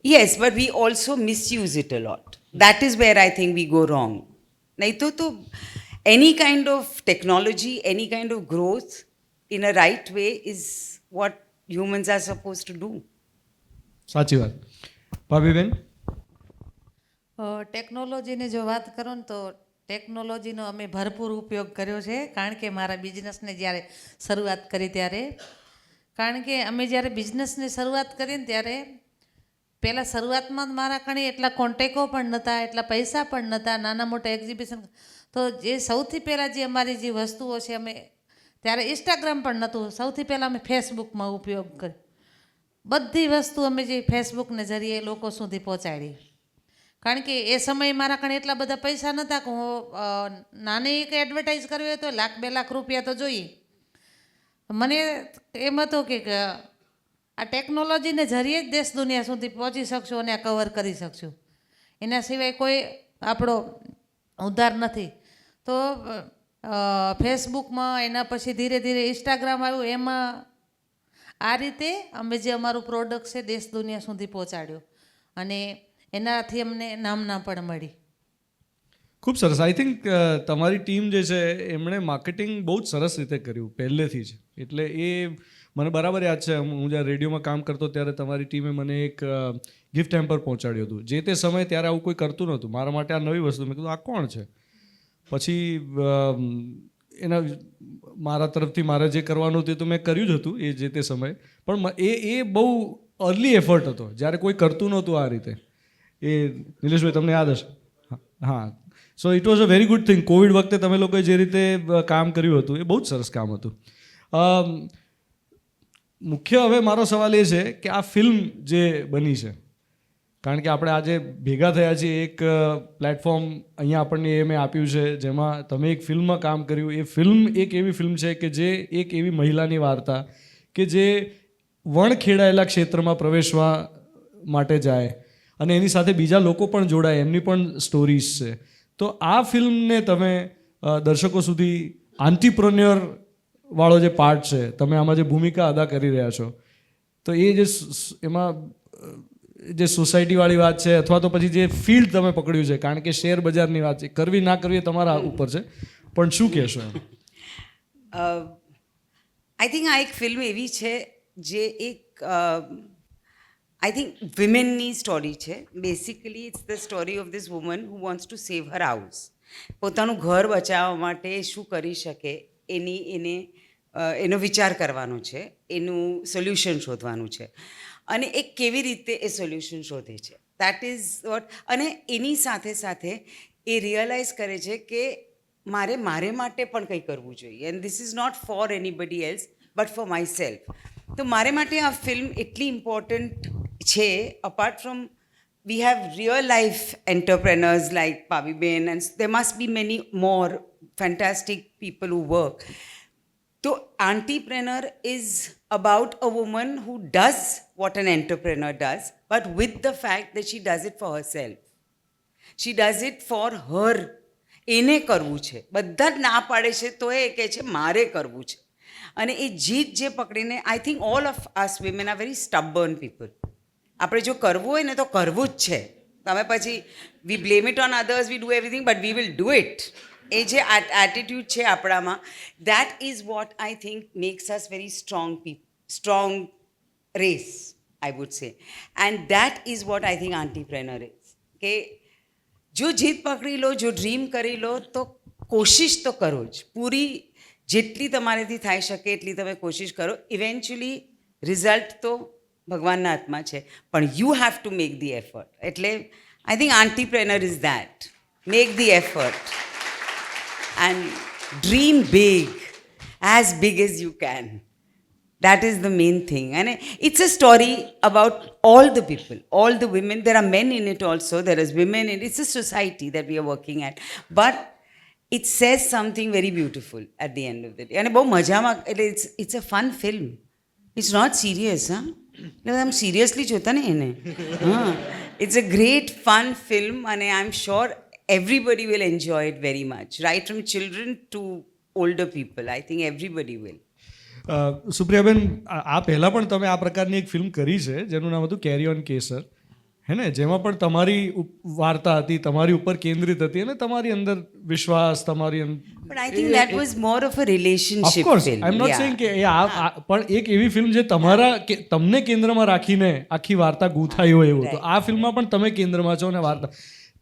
Yes, but we also misuse it a lot. That is where I think we go wrong. Nahin to any kind of technology, any kind of growth in a right way is what humans are supposed to do. સાચી વાત. પાબીબેન? ટેકનોલોજીની જો વાત કરો ને તો ટેકનોલોજીનો અમે ભરપૂર ઉપયોગ કર્યો છે, કારણ કે મારા બિઝનેસને જ્યારે શરૂઆત કરી ત્યારે, કારણ કે અમે જ્યારે બિઝનેસની શરૂઆત કરી ને ત્યારે પહેલાં શરૂઆતમાં મારા કણી એટલા કોન્ટેકો પણ નહોતા, એટલા પૈસા પણ નહોતા, નાના મોટા એક્ઝિબિશન. તો જે સૌથી પહેલાં જે અમારી જે વસ્તુઓ છે, અમે ત્યારે ઇન્સ્ટાગ્રામ પણ નહોતું, સૌથી પહેલાં અમે ફેસબુકમાં ઉપયોગ કર્યો. બધી વસ્તુ અમે જે ફેસબુકને જરીએ લોકો સુધી પહોંચાડી, કારણ કે એ સમયે મારા કણે એટલા બધા પૈસા નહોતા કે હું નાની કંઈ એડવર્ટાઇઝ કરવી હોય તો ₹1-2 લાખ તો જોઈએ. મને એમ હતું કે આ ટેકનોલોજીને જરીએ જ દેશ દુનિયા સુધી પહોંચી શકશું અને આ કવર કરી શકશું, એના સિવાય કોઈ આપણો ઉદ્ધાર નથી. તો ફેસબુકમાં, એના પછી ધીરે ધીરે ઇન્સ્ટાગ્રામ આવ્યું, એમાં આ રીતે અમે જે અમારું પ્રોડક્ટ છે દેશ દુનિયા સુધી પહોંચાડ્યું અને એનાથી અમને નામના પણ મળી. ખૂબ સરસ. આઈ થિંક તમારી ટીમ જે છે એમણે માર્કેટિંગ બહુ જ સરસ રીતે કર્યું પહેલેથી જ. એટલે એ મને બરાબર યાદ છે, હું જ્યારે રેડિયોમાં કામ કરતો ત્યારે તમારી ટીમે મને એક ગિફ્ટ હેમ્પર પહોંચાડ્યું હતું. જે તે સમયે ત્યારે આવું કોઈ કરતું નહોતું. મારા માટે આ નવી વસ્તુ. મેં કીધું આ કોણ છે? પછી એના મારા તરફથી મારે જે કરવાનું હતું તો મેં કર્યું જ હતું એ જે તે સમયે. પણ એ બહુ અર્લી એફર્ટ હતો, જ્યારે કોઈ કરતું નહોતું આ રીતે. એ નિલેશભાઈ તમને યાદ હશે? હા. So it was a very good thing. Covid વખતે તમે લોકોએ જે રીતે કામ કર્યું હતું એ બહુ જ સરસ કામ હતું. મુખ્ય હવે મારો સવાલ એ છે કે આ ફિલ્મ જે બની છે, કારણ કે આપણે આજે ભેગા થયા છીએ, એક પ્લેટફોર્મ અહીંયા આપણને એ મેં આપ્યું છે જેમાં તમે એક ફિલ્મમાં કામ કર્યું. એ ફિલ્મ એક એવી ફિલ્મ છે કે જે એક એવી મહિલાની વાર્તા કે જે વણખેડાયેલા ક્ષેત્રમાં પ્રવેશવા માટે જાય અને એની સાથે બીજા લોકો પણ જોડાય, એમની પણ સ્ટોરીઝ છે. તો આ ફિલ્મને તમે દર્શકો સુધી આંટીપ્રોન્યોર વાળો જે પાર્ટ છે, તમે આમાં જે ભૂમિકા અદા કરી રહ્યા છો, તો એ જે એમાં જે સોસાયટીવાળી વાત છે અથવા તો પછી જે ફિલ્ડ તમે પકડ્યું છે, કારણ કે શેર બજારની વાત છે, કરવી ના કરવી એ તમારા ઉપર છે, પણ શું કહેશો એમ? આઈ થિંક આ એક ફિલ્મ એવી છે જે એક આઈ થિંક વિમેનની સ્ટોરી છે. Basically it's the story of this woman who wants to save her house. પોતાનું ઘર બચાવવા માટે શું કરી શકે એનો વિચાર કરવાનો છે, એનું સોલ્યુશન શોધવાનું છે અને એ કેવી રીતે એ સોલ્યુશન શોધે છે. That is vote. અને એની સાથે સાથે એ રિયલાઇઝ કરે છે કે મારે માટે પણ કંઈ કરવું જોઈએ, and this is not for anybody else but for myself. તો મારે માટે આ ફિલ્મ એટલી ઇમ્પોર્ટન્ટ છે. Apart from we have real life entrepreneurs like Paviben, and there must be many more fantastic people who work. So Auntiepreneur is about a woman who does what an entrepreneur does, but with the fact that she does it for herself. She does it for her. એને કરવું છે. બધા જ ના પાડે છે તો એ કહે છે મારે કરવું છે. અને એ જીત જે પકડીને, I think all of us women are very stubborn people. આપણે જો કરવું હોય ને તો કરવું જ છે. તમે પછી we blame it on others, we do everything, but we will do it. એ જે એટીટ્યૂડ છે આપણામાં, that is what I think makes us very strong race, I would say. And that is what I think entrepreneur is. કે જો જીત પકડી લો, જો dream કરી લો, તો કોશિશ તો કરો જ. પૂરી જેટલી તમારાથી થઈ શકે એટલી તમે કોશિશ કરો. ઇવેન્ચ્યુઅલી રિઝલ્ટ તો ભગવાનના હાથમાં છે, પણ you have to make the effort. એટલે I think entrepreneur is that. Make the effort and dream big as you can. That is the main thing. And it's a story about all the people, all the women. There are men in it also. There is women in it. It's a society that we are working at. But it says something very beautiful at the end of the day. And બહુ મજામાં, એટલે it's a fun film. It's not serious, huh? એટલે આમ seriously જોતા ને એને. હા, it's a great fun film અને I am sure everybody will enjoy it very much, right from children to older people. I think everybody will. સુપ્રિયાબેન, આ પહેલાં પણ તમે આ પ્રકારની એક ફિલ્મ કરી છે જેનું નામ હતું કેરી ઓન કેસર, હે ને? જેમાં પણ તમારી વાર્તા હતી, તમારી ઉપર કેન્દ્રિત હતી અને તમારી અંદર વિશ્વાસ, તમારી But I think that was more of a relationship Of course, film. I'm not saying કે પણ એક એવી ફિલ્મ જે તમને કેન્દ્રમાં રાખીને આખી વાર્તા ગૂંથાઈ હોય એવું. તો આ ફિલ્મમાં પણ તમે કેન્દ્રમાં છો અને વાર્તા.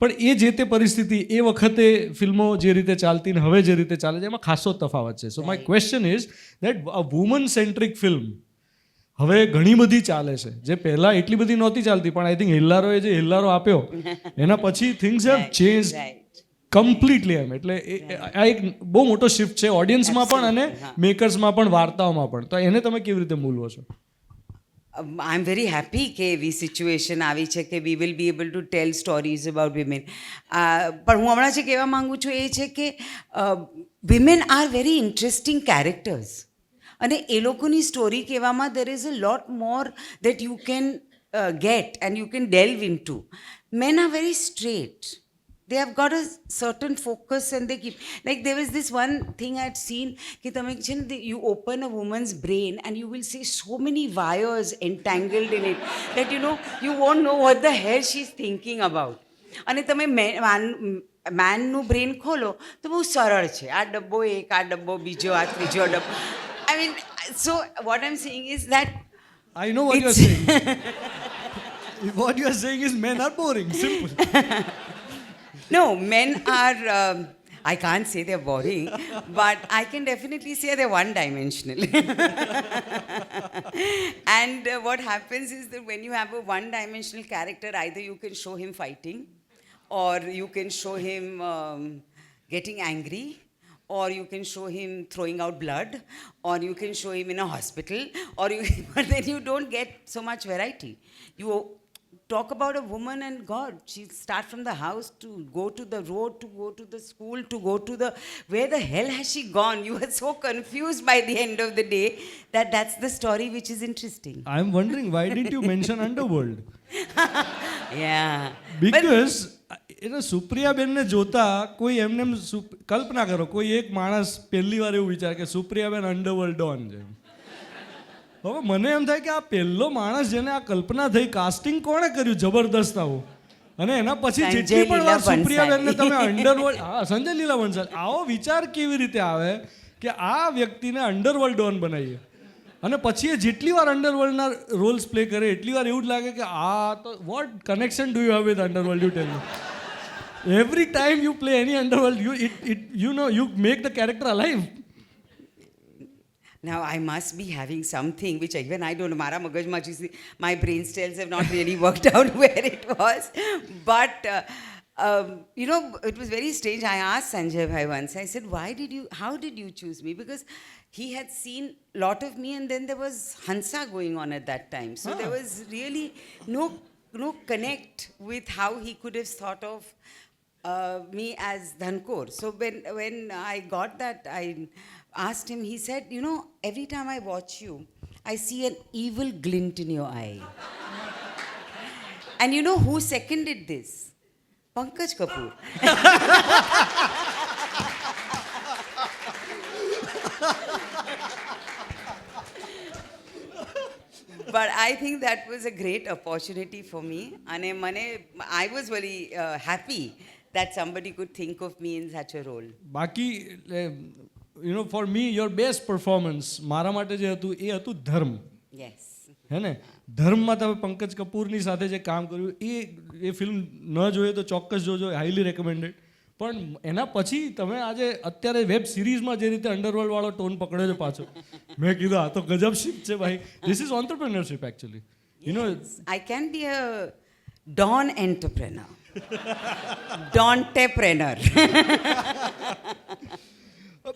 પણ એ જે તે પરિસ્થિતિ એ વખતે ફિલ્મો જે રીતે ચાલતી ને હવે જે રીતે ચાલે છે એમાં ખાસો તફાવત છે. સો my question is that a woman centric film હવે ઘણી બધી ચાલે છે જે પહેલાં એટલી બધી નહોતી ચાલતી, પણ આઈ થિંક હિલ્લારોએ જે હિલ્લારો આપ્યો એના પછી થિંગ્સ હેવ ચેન્જ કમ્પ્લીટલી. એમ એટલે આ એક બહુ મોટો શિફ્ટ છે ઓડિયન્સમાં પણ અને મેકર્સમાં પણ, વાર્તાઓમાં પણ. તો એને તમે કેવી રીતે મૂલવો છો? આઈ એમ વેરી હેપી કે એવી સિચ્યુએશન આવી છે કે we will be able to tell stories about women. પણ હું હમણાં જે કહેવા માગું છું એ છે કે women are very interesting characters, અને એ લોકોની સ્ટોરી કહેવામાં there is a lot more that you can get and you can delve in to. Men are very straight. They have got a certain focus and they keep, like there was this one thing I had seen कि તમે છે ને you open a woman's brain and you will see so many wires entangled in it that you won't know what the hell she's thinking about. અને તમે મેનનું brain ખોલો તો બહુ સરળ છે, આ ડબ્બો એક, આ ડબ્બો બીજો, આ ત્રીજો ડબ્બો. I mean, so what I'm saying is that I know what you're saying. What you're saying is men are boring. Simple. No, men are, I can't say they're boring, but I can definitely say they're one-dimensional. And what happens is that when you have a one-dimensional character, either you can show him fighting, or you can show him getting angry, or you can show him throwing out blood, or you can show him in a hospital, but then you don't get so much variety. You talk about a woman and God, she start from the house to go to the road, to go to the school, to go to the, where the hell has she gone? You are so confused by the end of the day that that's the story which is interesting. I'm wondering why didn't you mention Underworld? Yeah. Because સુપ્રિયાબેનને જોતા કોઈ એમને કલ્પના કરો, કોઈ એક માણસ પહેલી વાર એવું વિચારે કે સુપ્રિયાબેન અંડરવર્લ્ડ ડોન છે. હવે મને એમ થાય કે આ પહેલો માણસ જેને આ કલ્પના થઈ, કાસ્ટિંગ કોણે કર્યું જબરદસ્ત આવું, અને એના પછી જેટલી પણ વાર સુપ્રિયાબેનને તમે અંડરવર્લ્ડ, હા સંજય લીલા ભંસાલ, આવો વિચાર કેવી રીતે આવે કે આ વ્યક્તિને અંડરવર્લ્ડ ડોન બનાવીએ, અને પછી એ જેટલી વાર અંડરવર્લ્ડના રોલ્સ પ્લે કરે એટલી વાર એવું જ લાગે કે આ તો what connection do you have with underworld, you tell me. Every time you play any underworld, you make the character alive. Now I must be having something which even I don't know. Mara magajmachi, my brain cells have not really worked out where it was. But it was very strange. I asked Sanjay Bhai once. I said, how did you choose me? Because he had seen a lot of me, and then there was Hansa going on at that time. So there was really no connect with how he could have thought of me as Dhankor. So when I got that, I asked him, he said, every time I watch you, I see an evil glint in your eye. And you know who seconded this? Pankaj Kapoor. But I think that was a great opportunity for me. And I was very happy that somebody could think of me in such a role. બાકી for me your best performance મારા માટે જે હતું એ હતું ધર્મ. Yes. હે ને, ધર્મમાં તમે પંકજ કપૂરની સાથે જે કામ કર્યું એ ફિલ્મ ન જોઈએ તો ચોક્કસ જોજો, હાઈલી રેકમેન્ડેડ. પણ એના પછી તમે આજે અત્યારે વેબ સિરીઝમાં જે રીતે અંડરવર્લ્ડ વાળો ટોન પકડ્યો છે પાછો, મેં કીધું આ તો ગજબ શિફ્ટ છે ભાઈ. This is entrepreneurship actually. I can be a dawn entrepreneur. Dawn-tepreneur.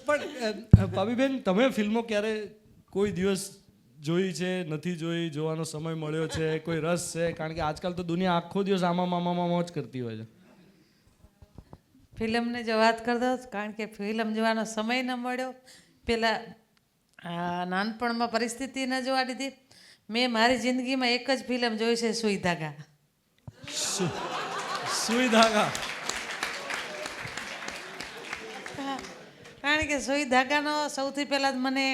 પણ પાબીબેન, તમે ફિલ્મો ક્યારે કોઈ દિવસ જોઈ છે, નથી જોઈ, જોવાનો સમય મળ્યો છે, કોઈ રસ છે? કારણ કે આજકાલ તો દુનિયા આખો દિવસ આમાં જ કરતી હોય છે. ફિલ્મની જો વાત કરતો, કારણ કે ફિલ્મ જોવાનો સમય ન મળ્યો, પહેલાં નાનપણમાં પરિસ્થિતિ ન જોવા દીધી. મેં મારી જિંદગીમાં એક જ ફિલ્મ જોઈ છે, સુઈ ધાગા. સુઈ ધાગા. કારણ કે સુઈ ધાગાનો સૌથી પહેલાં મને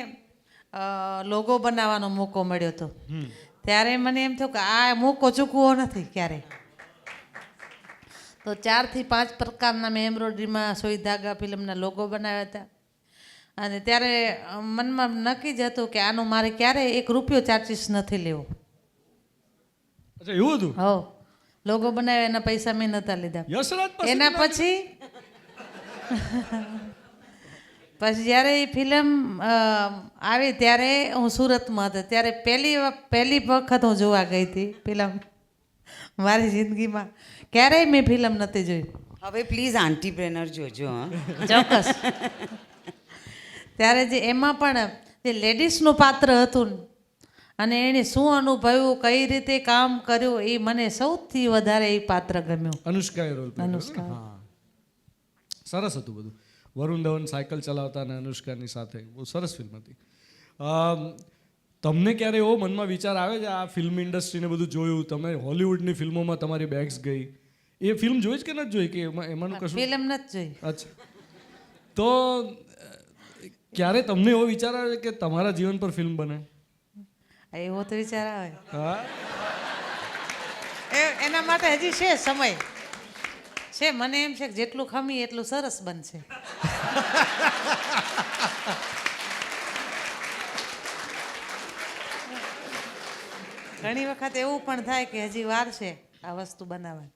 લોગો બનાવવાનો મોકો મળ્યો હતો. ત્યારે મને એમ થયું કે આ મોકો ચૂકવો નથી ક્યારેય. તો 4 થી 5 પ્રકારના મેં એમ્બ્રોઇડરીમાં સુઈ ધાગા ફિલ્મના લોગો બનાવ્યા હતા. અને ત્યારે મનમાં નક્કી જ હતું કે આનો મારે ક્યારેય ₹1 ચાર્જીસ નથી લેવો. અચ્છા, એવું હતું? હો, લોગો બનાવ્યો એના પૈસા મેં નહોતા લીધા. યશરાજ પાસે એના પછી પછી જ્યારે એ ફિલ્મ આવી ત્યારે હું સુરતમાં હતી. ત્યારે પહેલી વખત હું જોવા ગઈ હતી ફિલ્મ. મારી જિંદગીમાં ક્યારેય મેં ફિલ્મ નથી જોઈ. હવે પ્લીઝ આંટીપ્રેનર જોજો. ચોક્કસ. ત્યારે જે એમાં પણ જે લેડીઝનું પાત્ર હતું ને, અને એણે શું અનુભવ્યું, કઈ રીતે કામ કર્યું, એ મને સૌથી વધારે એ પાત્ર ગમ્યું. અનુષ્કાએ રોલ પ્લે કર્યો ને? અનુષ્કા. હા, સરસ હતું બધું. વરુણ ધવન સાયકલ ચલાવતા અને અનુષ્કાની સાથે બહુ સરસ ફિલ્મ હતી. તમને ક્યારે એવો મનમાં વિચાર આવે છે આ ફિલ્મ ઇન્ડસ્ટ્રીને બધું જોયું, તમે હોલિવૂડની ફિલ્મોમાં તમારી બેગ્સ ગઈ, એ ફિલ્મ જોઈ જ કે નથી જોઈ, કે એમાંનું કશું? ફિલ્મ નથી જોઈ. અચ્છા, તો ક્યારે તમને એવો વિચાર આવે કે તમારા જીવન પર ફિલ્મ બને? એવો તો વિચાર આવે. હા, એના માટે હજી છે સમય છે. મને એમ છે કે જેટલું ખમી એટલું સરસ બનશે. ઘણી વખત એવું પણ થાય કે હજી વાર છે આ વસ્તુ બનાવવા.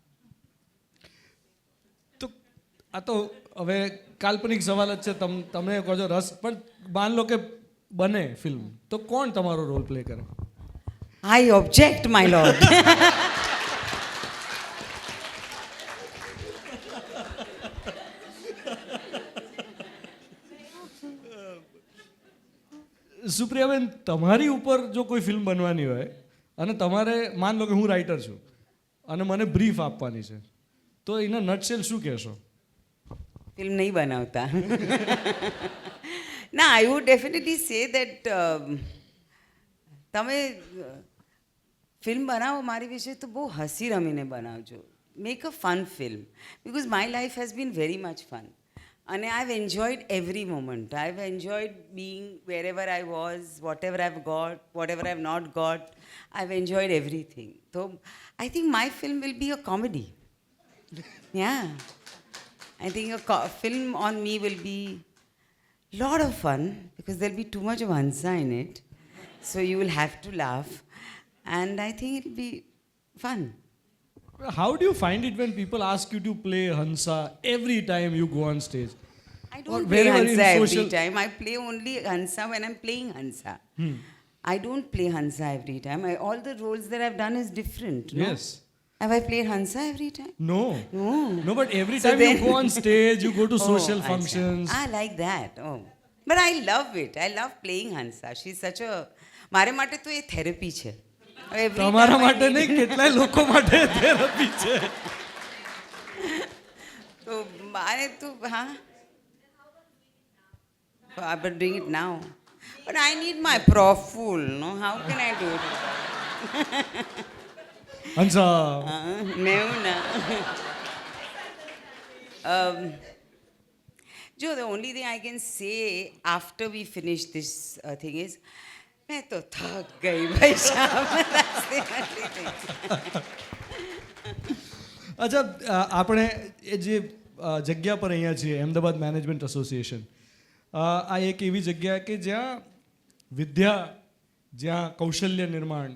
તો આ તો હવે કાલ્પનિક સવાલ જ છે. તમે કહો છો રસ, પણ માન લો કે બને ફિલ્મ, તો કોણ તમારો રોલ પ્લે કરે? આઈ ઓબ્જેક્ટ માય લોર્ડ. સુપ્રિયાબેન, તમારી ઉપર જો કોઈ ફિલ્મ બનવાની હોય અને તમારે, માન લો કે હું રાઇટર છું અને મને બ્રીફ આપવાની છે, તો એના નટશેલ શું કહેશો? ફિલ્મ નહીં બનાવતા. ના, I would definitely say that તમે ફિલ્મ બનાવો મારી વિશે તો બહુ હસી રમીને બનાવજો. Make a fun film, because my life has been very much fun. અને I have enjoyed every moment. I have enjoyed being wherever I was, whatever I have got, whatever I have not got, I have enjoyed everything. તો I think my film will be a comedy. Yeah. I think a film on me will be lot of fun because there'll be too much of Hansa in it. So you will have to laugh. And I think it'll be fun. How do you find it when people ask you to play Hansa every time you go on stage? I Or don't play wherever in Hansa every social- time. I play only Hansa when I'm playing Hansa. I don't play Hansa every time. All the roles that I've done is different. No? Yes. Have I played Hansa every time? No. No. No, but every So time you then- go on stage, you go to social acha. functions. Ah, like that. Oh. But I love it. I love playing Hansa. She's such a... મારે માટે તો એ therapy છે. Every તમારા time I માટે meet- નહીં, કેટલાય લોકો માટે થેરપી છે. તો મારે તો હા. I'm doing it now. But I need my proful, no? How can I do it? Hansa. No, no. Joe, the only thing I can say after we finish this thing is, मैं तो थक गई भाई शाम. That's the only thing. અચ્છા, આપણે એ જે જગ્યા પર અહીંયા છીએ, અમદાવાદ મેનેજમેન્ટ એસોસિએશન, આ એક એવી જગ્યા કે જ્યાં વિદ્યા, જ્યાં કૌશલ્ય નિર્માણ,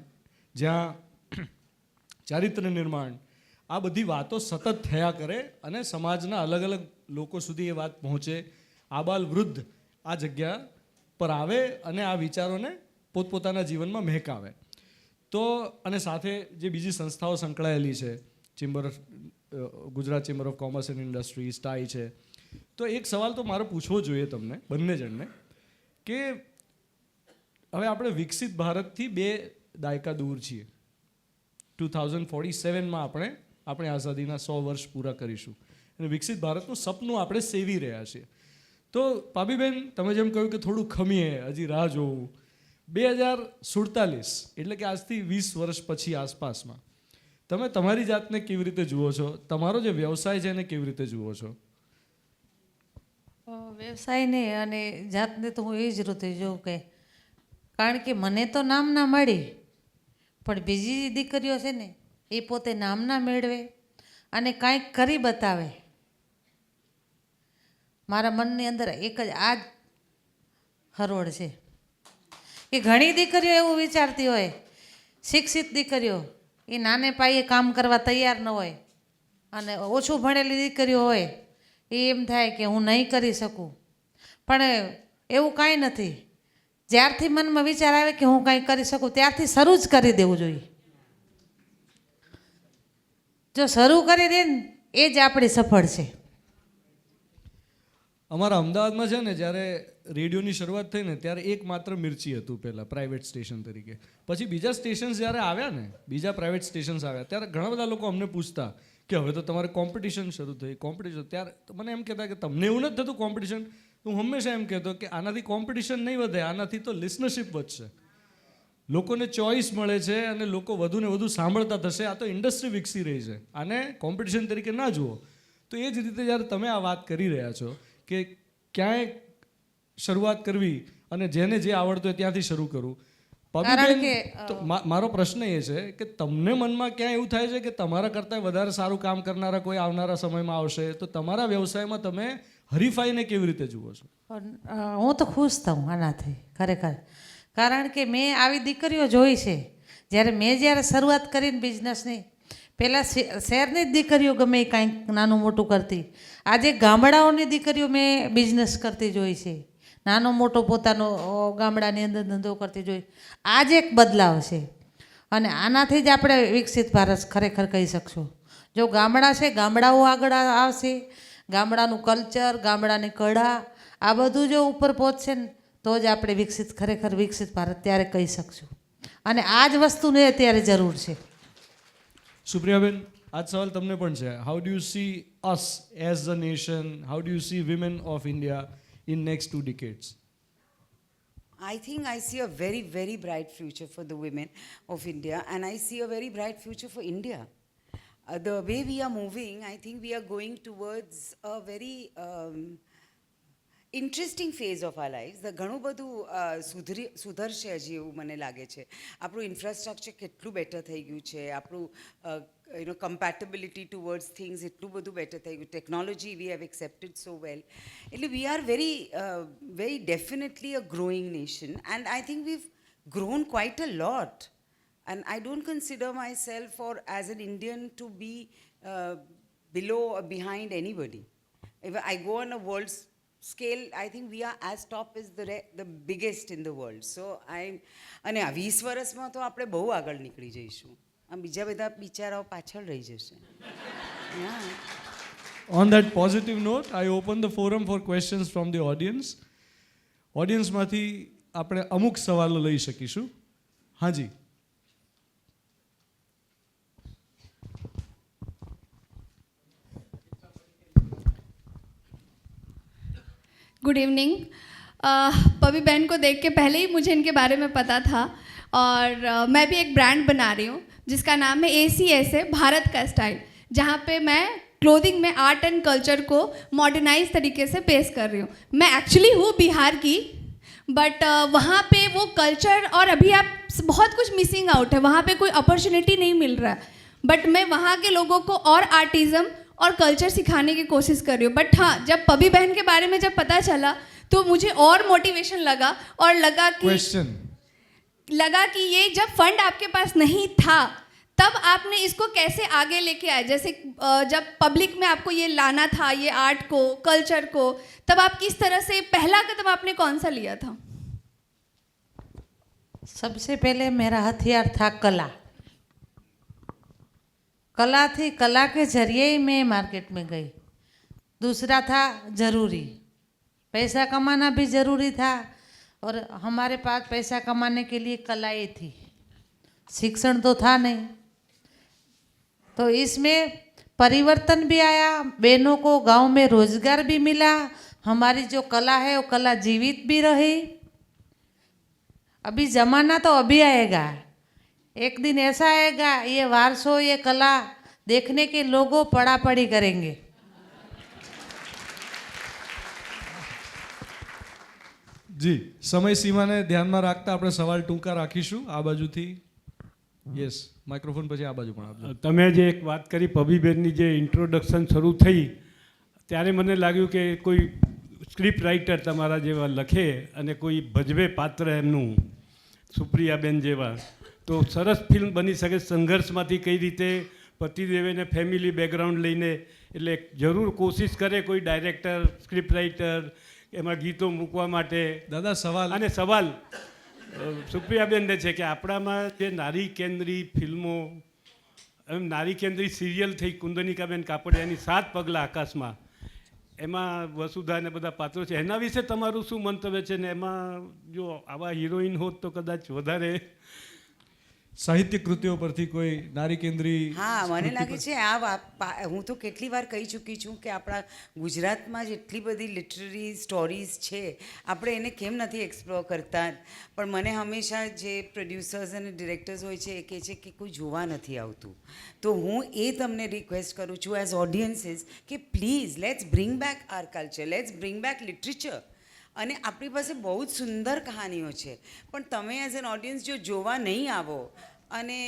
જ્યાં ચારિત્ર નિર્માણ, આ બધી વાતો સતત થયા કરે અને સમાજના અલગ અલગ લોકો સુધી એ વાત પહોંચે. આબાલ વૃદ્ધ આ જગ્યા પર આવે અને આ વિચારોને પોતપોતાના જીવનમાં મહેકાવે. તો અને સાથે જે બીજી સંસ્થાઓ સંકળાયેલી છે, Gujarat chamber of commerce and industry, સ્ટાઈ છે. તો એક સવાલ તો મારે પૂછવો જોઈએ તમને બંને જણને કે હવે આપણે વિકસિત ભારતથી 2 દાયકા દૂર છીએ. 2047માં આપણે આઝાદીના 100 વર્ષ પૂરા કરીશું અને વિકસિત ભારતનું સપનું આપણે સેવી રહ્યા છીએ. તો પાબીબેન, તમે જેમ કહ્યું કે થોડું ખમીએ, હજી રાહ જોવું, 2047 એટલે કે આજથી 20 વર્ષ પછી આસપાસમાં તમે તમારી જાતને કેવી રીતે જુઓ છો? તમારો જે વ્યવસાય છે એને કેવી રીતે જુઓ છો? વ્યવસાયને અને જાતને તો હું એ જ રીતે જોઉં કે, કારણ કે મને તો નામ ના મળી, પણ બીજી દીકરીઓ છે ને એ પોતે નામ ના મેળવે અને કાંઈક કરી બતાવે. મારા મનની અંદર એક જ આ જ હરોળ છે કે ઘણી દીકરીઓ એવું વિચારતી હોય, શિક્ષિત દીકરીઓ, એ નાને પાયે કામ કરવા તૈયાર ન હોય અને ઓછું ભણેલી દીકરીઓ હોય એ એમ થાય કે હું નહીં કરી શકું, પણ એવું કાંઈ નથી. જ્યારથી મનમાં વિચાર આવે કે હું કાંઈ કરી શકું ત્યારથી શરૂ જ કરી દેવું જોઈએ. જો શરૂ કરી દે ને એ જ આપણી સફળ છે. અમારા અમદાવાદમાં છે ને જ્યારે રેડિયોની શરૂઆત થઈ ને ત્યારે એકમાત્ર મિર્ચી હતું પહેલાં પ્રાઇવેટ સ્ટેશન તરીકે. પછી બીજા સ્ટેશન્સ જ્યારે આવ્યા ને, બીજા પ્રાઇવેટ સ્ટેશન્સ આવ્યા ત્યારે ઘણા બધા લોકો અમને પૂછતા કે હવે તો તમારે કોમ્પિટિશન શરૂ થઈ, કોમ્પિટિશન. ત્યારે મને એમ કહેતા કે તમને એવું નથી થતું કોમ્પિટિશન? હું હંમેશા એમ કહેતો કે આનાથી કોમ્પિટિશન નહીં વધે, આનાથી તો લિસનરશિપ વધશે. લોકોને ચોઇસ મળે છે અને લોકો વધુ ને વધુ સાંભળતા થશે. આ તો ઇન્ડસ્ટ્રી વિકસી રહી છે, આને કોમ્પિટિશન તરીકે ના જુઓ. તો એ જ રીતે જ્યારે તમે આ વાત કરી રહ્યા છો કે ક્યાંય શરૂઆત કરવી અને જેને જે આવડતું હોય ત્યાંથી શરૂ કરવું, કારણ કે તો મારો પ્રશ્ન એ છે કે તમને મનમાં ક્યાં એવું થાય છે કે તમારા કરતાં વધારે સારું કામ કરનારા કોઈ આવનારા સમયમાં આવશે, તો તમારા વ્યવસાયમાં તમે હરીફાઈને કેવી રીતે જુઓ છો? હું તો ખુશ થાઉં આનાથી ખરેખર. કારણ કે મેં આવી દીકરીઓ જોઈ છે. જ્યારે શરૂઆત કરીને બિઝનેસની, પહેલાં શહેરની જ દીકરીઓ ગમે એ કાંઈક નાનું મોટું કરતી. આજે ગામડાઓની દીકરીઓ મેં બિઝનેસ કરતી જોઈ છે, નાનો મોટો પોતાનો ગામડાની અંદર ધંધો કરતી જોઈ. આ જ એક બદલાવ છે અને આનાથી જ આપણે વિકસિત ભારત ખરેખર કહી શકશું. જો ગામડા છે, ગામડાઓ આગળ આવશે, ગામડાનું કલ્ચર, ગામડાની કળા, આ બધું જો ઉપર પહોંચશે ને તો જ આપણે ખરેખર વિકસિત ભારત ત્યારે કહી શકશું. અને આ જ વસ્તુની અત્યારે જરૂર છે. સુપ્રિયાબેન, આ સવાલ તમને પણ છે. How do you C us as a nation? How do you C women of India in next 2 decades? I think I see a very, very bright future for the women of India, and I see a very bright future for India. The way we are moving, I think we are going towards a very interesting phase of our life. ઘણું બધું સુધરશે હજી એવું મને લાગે છે. આપણું infrastructure કેટલું બેટર થઈ ગયું છે, આપણું કમ્પેટેબિલિટી ટુવર્ડ્સ થિંગ્સ એટલું બધું બેટર થઈ ગયું, ટેકનોલોજી વી હેવ એક્સેપ્ટેડ સો વેલ. એટલે વી are very definitely a growing nation, and I think weave grown quite a lot. And I don't consider myself or as an Indian to be below or behind anybody. If I go on a world scale, I think we are as top as the biggest in the world. So અને આ 20 વર્ષમાં તો આપણે બહુ આગળ નીકળી જઈશું. આમ બીજા બધા બિચારાઓ પાછળ રહી જશે. On that positive note, I open the forum for questions from the audience. ઓડિયન્સમાંથી આપણે અમુક સવાલો લઈ શકીશું. હાજી. Good evening. पबी बहन को देख के पहले ही मुझे इनके बारे में पता था, और मैं भी एक ब्रांड बना रही हूँ जिसका नाम है ACS है, भारत का स्टाइल, जहाँ पे मैं क्लोथिंग में आर्ट एंड कल्चर को मॉडर्नाइज तरीके से पेश कर रही हूँ. मैं एक्चुअली हूँ बिहार की, बट वहाँ पे वो कल्चर और अभी आप बहुत कुछ मिसिंग आउट है, वहाँ पे कोई अपॉर्चुनिटी नहीं मिल रहा है. बट मैं वहाँ के लोगों को और आर्टिज़म और कल्चर सिखाने की कोशिश कर रही हूँ. बट हाँ, जब पबी बहन के बारे में जब पता चला तो मुझे और मोटिवेशन लगा, और लगा कि ये जब फंड आपके पास नहीं था तब आपने इसको कैसे आगे लेके आए. जैसे जब पब्लिक में आपको ये लाना था, ये आर्ट को, कल्चर को, तब आप किस तरह से पहला कदम आपने कौन सा लिया था? सबसे पहले मेरा हथियार था कला. कला के जरिए ही मैं मार्केट में गई. दूसरा था ज़रूरी, पैसा कमाना भी ज़रूरी था, और हमारे पास पैसा कमाने के लिए कलाएँ थी, शिक्षण तो था नहीं. तो इसमें परिवर्तन भी आया, बहनों को गांव में रोजगार भी मिला, हमारी जो कला है वो कला जीवित भी रही. अभी ज़माना तो अभी आएगा, एक दिन ऐसा आएगा ये वारसो, ये कला देखने के लोगों पड़ा पड़ी करेंगे. જી, સમય સીમાને ધ્યાનમાં રાખતા આપણે સવાલ ટૂંકા રાખીશું. આ બાજુથી યસ, માઇક્રોફોન પછી આ બાજુ પણ આપજો. તમે જે એક વાત કરી પબીબેનની, જે ઇન્ટ્રોડક્શન શરૂ થઈ ત્યારે મને લાગ્યું કે કોઈ સ્ક્રિપ્ટ રાઇટર તમારા જેવા લખે અને કોઈ ભજવે પાત્ર એમનું, સુપ્રિયાબેન જેવા, તો સરસ ફિલ્મ બની શકે. સંઘર્ષમાંથી કઈ રીતે પતિદેવેને ફેમિલી બેકગ્રાઉન્ડ લઈને, એટલે જરૂર કોશિશ કરે કોઈ ડાયરેક્ટર, સ્ક્રિપ્ટ રાઇટર એમાં ગીતો મૂકવા માટે. દાદા સવાલ અને સવાલ સુપ્રિયાબેનને છે કે આપણામાં જે નારી કેન્દ્રી ફિલ્મો, એમ નારી કેન્દ્રી સિરિયલ થઈ કુંદનિકાબેન કાપડિયાની 7 પગલાં આકાશમાં, એમાં વસુધા ને બધા પાત્રો છે, એના વિશે તમારું શું મંતવ્ય છે? ને એમાં જો આવા હિરોઈન હોત તો કદાચ વધારે સાહિત્ય કૃતિઓ પરથી કોઈ નારી કેન્દ્રી હા, મને લાગે છે આ હું તો કેટલી વાર કહી ચૂકી છું કે આપણા ગુજરાતમાં જ એટલી બધી લિટરરી સ્ટોરીઝ છે, આપણે એને કેમ નથી એક્સપ્લોર કરતા? પણ મને હંમેશા જે પ્રોડ્યુસર્સ અને ડિરેક્ટર્સ હોય છે એ કહે છે કે કોઈ જોવા નથી આવતું. તો હું એ તમને રિક્વેસ્ટ કરું છું એઝ ઓડિયન્સીસ કે please let's bring back our culture, let's bring back literature. અને આપણી પાસે બહુ જ સુંદર કહાનીઓ છે, પણ તમે એઝ એન ઓડિયન્સ જો જોવા નહીં આવો અને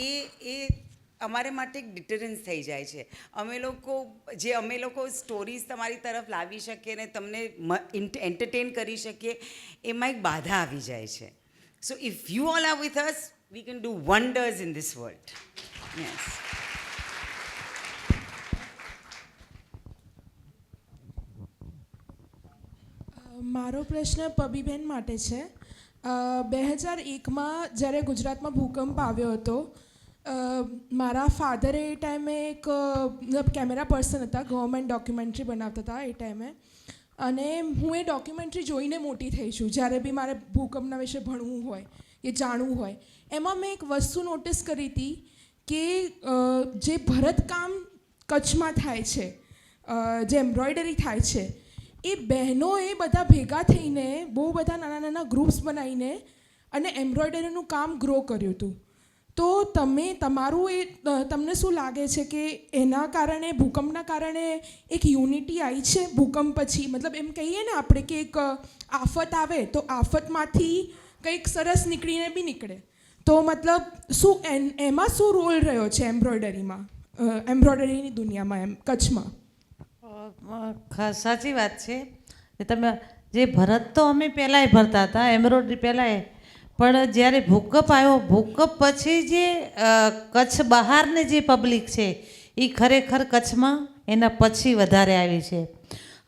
એ અમારે માટે એક ડિટરન્સ થઈ જાય છે. અમે લોકો સ્ટોરીઝ તમારી તરફ લાવી શકીએ ને તમને એન્ટરટેન કરી શકીએ, એમાં એક બાધા આવી જાય છે. સો if you all are with us, we can do wonders in this world. Yes. મારો પ્રશ્ન પબીબેન માટે છે. 2001માં જ્યારે ગુજરાતમાં ભૂકંપ આવ્યો હતો, મારા ફાધરે એ ટાઈમે એક કેમેરા પર્સન હતા, ગવર્મેન્ટ ડોક્યુમેન્ટરી બનાવતા હતા એ ટાઈમે, અને હું એ ડોક્યુમેન્ટરી જોઈને મોટી થઈ છું. જ્યારે બી મારે ભૂકંપના વિશે ભણવું હોય કે જાણવું હોય, એમાં મેં એક વસ્તુ નોટિસ કરી હતી કે જે ભરતકામ કચ્છમાં થાય છે, જે એમ્બ્રોઇડરી થાય છે, એ બહેનોએ બધા ભેગા થઈને બહુ બધા નાના નાના ગ્રુપ્સ બનાવીને અને એમ્બ્રોઇડરીનું કામ ગ્રો કર્યું હતું. તો તમને શું લાગે છે કે એના કારણે, ભૂકંપના કારણે એક યુનિટી આવી છે ભૂકંપ પછી? મતલબ એમ કહીએ ને આપણે કે એક આફત આવે તો આફતમાંથી કંઈક સરસ નીકળીને બી નીકળે. તો મતલબ એમાં શું રોલ રહ્યો છે એમ્બ્રોઇડરીમાં, એમ્બ્રોઇડરીની દુનિયામાં એમ કચ્છમાં? સાચી વાત છે કે તમે જે ભરત તો અમે પહેલાંય ભરતા હતા, એમ્બ્રોઇડરી પહેલાંય, પણ જ્યારે ભૂકંપ આવ્યો, ભૂકંપ પછી જે કચ્છ બહારની જે પબ્લિક છે એ ખરેખર કચ્છમાં એના પછી વધારે આવી છે.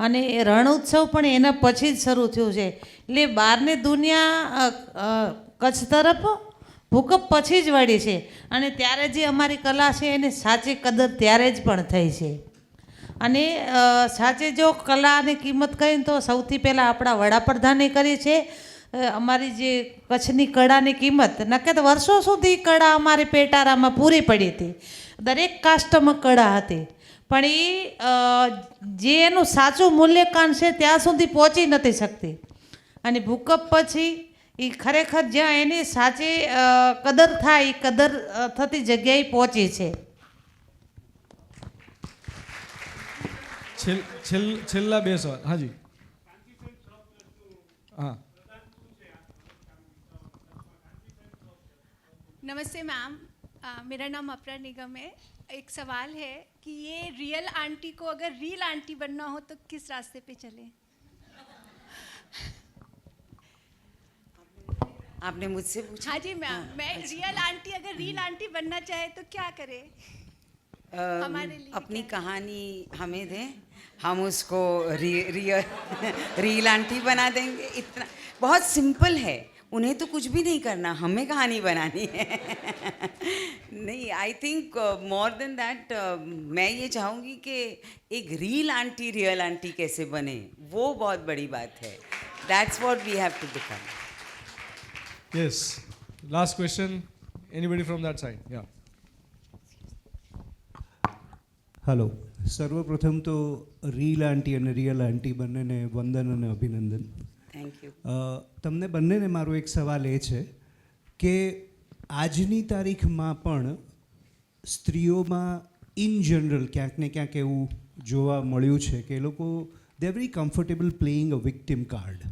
અને એ રણ ઉત્સવ પણ એના પછી જ શરૂ થયું છે. એટલે બહારની દુનિયા કચ્છ તરફ ભૂકંપ પછી જ વળી છે. અને ત્યારે જે અમારી કલા છે એની સાચી કદર ત્યારે જ પણ થઈ છે. અને સાચે જો કલાની કિંમત કહીને તો સૌથી પહેલાં આપણા વડાપ્રધાને કરી છે. અમારી જે કચ્છની કળાની કિંમત, નકે તો વર્ષો સુધી કળા અમારી પેટારામાં પૂરી પડી હતી, દરેક કાસ્ટમાં કળા હતી, પણ એ જે એનું સાચું મૂલ્યાંકન છે ત્યાં સુધી પહોંચી નથી શકતી. અને ભૂકંપ પછી એ ખરેખર જ્યાં એની સાચી કદર થાય એ કદર થતી જગ્યાએ પહોંચી છે. છેલ્લા 2 સવાલ. હાજી, हाँ. नमस्ते मैम, मेरा नाम अपरा निगम है. एक सवाल है कि ये रियल आंटी को अगर रियल आंटी बनना हो तो किस रास्ते पे चले? आपने मुझसे पूछा? हाँ जी मैम, मैं रियल आंटी अगर रियल आंटी बनना चाहे तो क्या करे? हमारे लिए अपनी कहानी हमें दें, हम उसको रियल आंटी बना देंगे. इतना बहुत सिंपल है, उन्हें तो कुछ भी नहीं करना, हमें कहानी बनानी है. नहीं, I think more than that मैं ये चाहूँगी कि एक रियल आंटी कैसे बने, वो बहुत बड़ी बात है. That's what we have to become. Yes. Last question. Anybody from that side? Yeah. Hello, સર્વપ્રથમ તો રીલ આંટી અને રિયલ આંટી બંનેને વંદન અને અભિનંદન. Thank you. તમને બંનેને મારો એક સવાલ એ છે કે આજની તારીખમાં પણ સ્ત્રીઓમાં ઇન જનરલ ક્યાંક ને ક્યાંક એવું જોવા મળ્યું છે કે એ લોકો they very comfortable playing a victim card.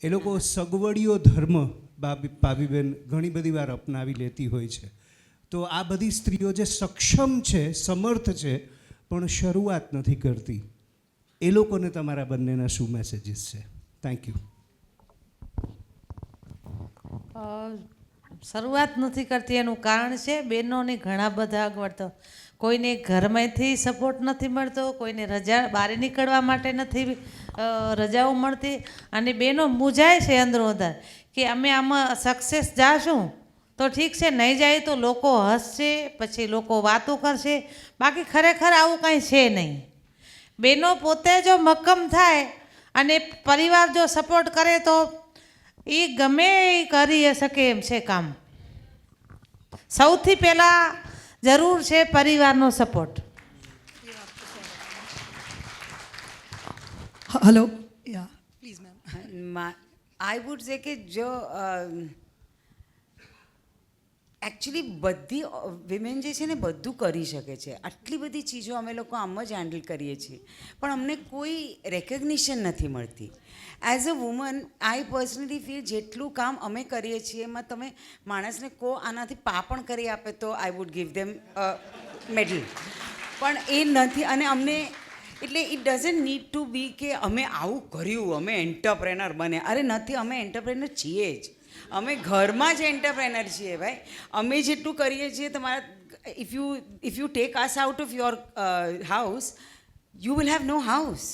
એ લોકો સગવડીયો ધર્મ ભાભીબેન ઘણી બધી વાર અપનાવી લેતી હોય છે. તો આ બધી સ્ત્રીઓ જે સક્ષમ છે, સમર્થ છે, પણ શરૂઆત નથી કરતી, એ લોકોને તમારા બંનેના શું મેસેજીસ છે? Thank you. શરૂઆત નથી કરતી એનું કારણ છે બહેનોને ઘણા બધા અગવડતો, કોઈને ઘરમાંથી સપોર્ટ નથી મળતો, કોઈને રજા બહાર નીકળવા માટે નથી રજાઓ મળતી, અને બહેનો મૂંઝાય છે અંદરો અંદર કે અમે આમાં સક્સેસ જાશું તો ઠીક છે, નહીં જાય તો લોકો હસશે, પછી લોકો વાતો કરશે, બાકી ખરેખર આવું કાંઈ છે નહીં. બહેનો પોતે જો મક્કમ થાય અને પરિવાર જો સપોર્ટ કરે તો એ ગમે એ કરી શકે એમ છે કામ. સૌથી પહેલાં જરૂર છે પરિવારનો support. Hello, yeah please ma'am. I would સે કે જો એકચ્યુઅલી બધી વિમેન જે છે ને બધું કરી શકે છે. આટલી બધી ચીજો અમે લોકો આમ જ હેન્ડલ કરીએ છીએ, પણ અમને કોઈ રેકગ્નિશન નથી મળતી. As a woman I personally feel જેટલું કામ અમે કરીએ છીએ એમાં તમે માણસને કહો આનાથી પા પણ કરી આપે તો I would give them medal, પણ એ નથી. અને અમને એટલે ઇટ ડઝન્ટ નીડ ટુ બી કે અમે આવું કર્યું, અમે એન્ટરપ્રેનર બને. અરે નથી, અમે એન્ટરપ્રેનર છીએ જ. અમે ઘરમાં જ એન્ટરપ્રેનર છીએ ભાઈ. અમે જેટલું કરીએ છીએ તમારા, if you take us out of your house you will have no house.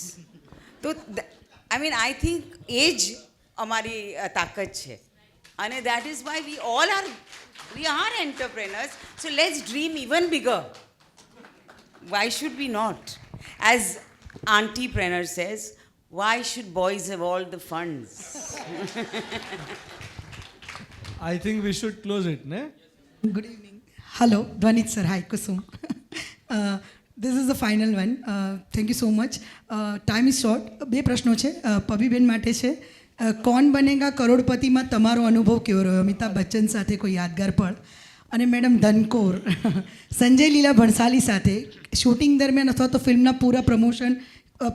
તો આઈ મીન આઈ થિંક એ જ અમારી તાકાત છે, અને that is why we are entrepreneurs. So let's dream even bigger. Why should we not? As Auntie Prenner says, why should boys have all the funds? I think we should close it, ne? Good evening. Hello Dhvanit sir, hi Kusum. This is the final one. Thank you so much. Time is short. બે પ્રશ્નો છે, પબીબેન માટે છે. કોણ બનેગા કરોડપતિમાં તમારો અનુભવ કેવો રહ્યો? અમિતાભ બચ્ચન સાથે કોઈ યાદગાર પળ? અને મેડમ ધનકોર સંજય લીલા ભણસાલી સાથે શૂટિંગ દરમિયાન અથવા તો ફિલ્મના પૂરા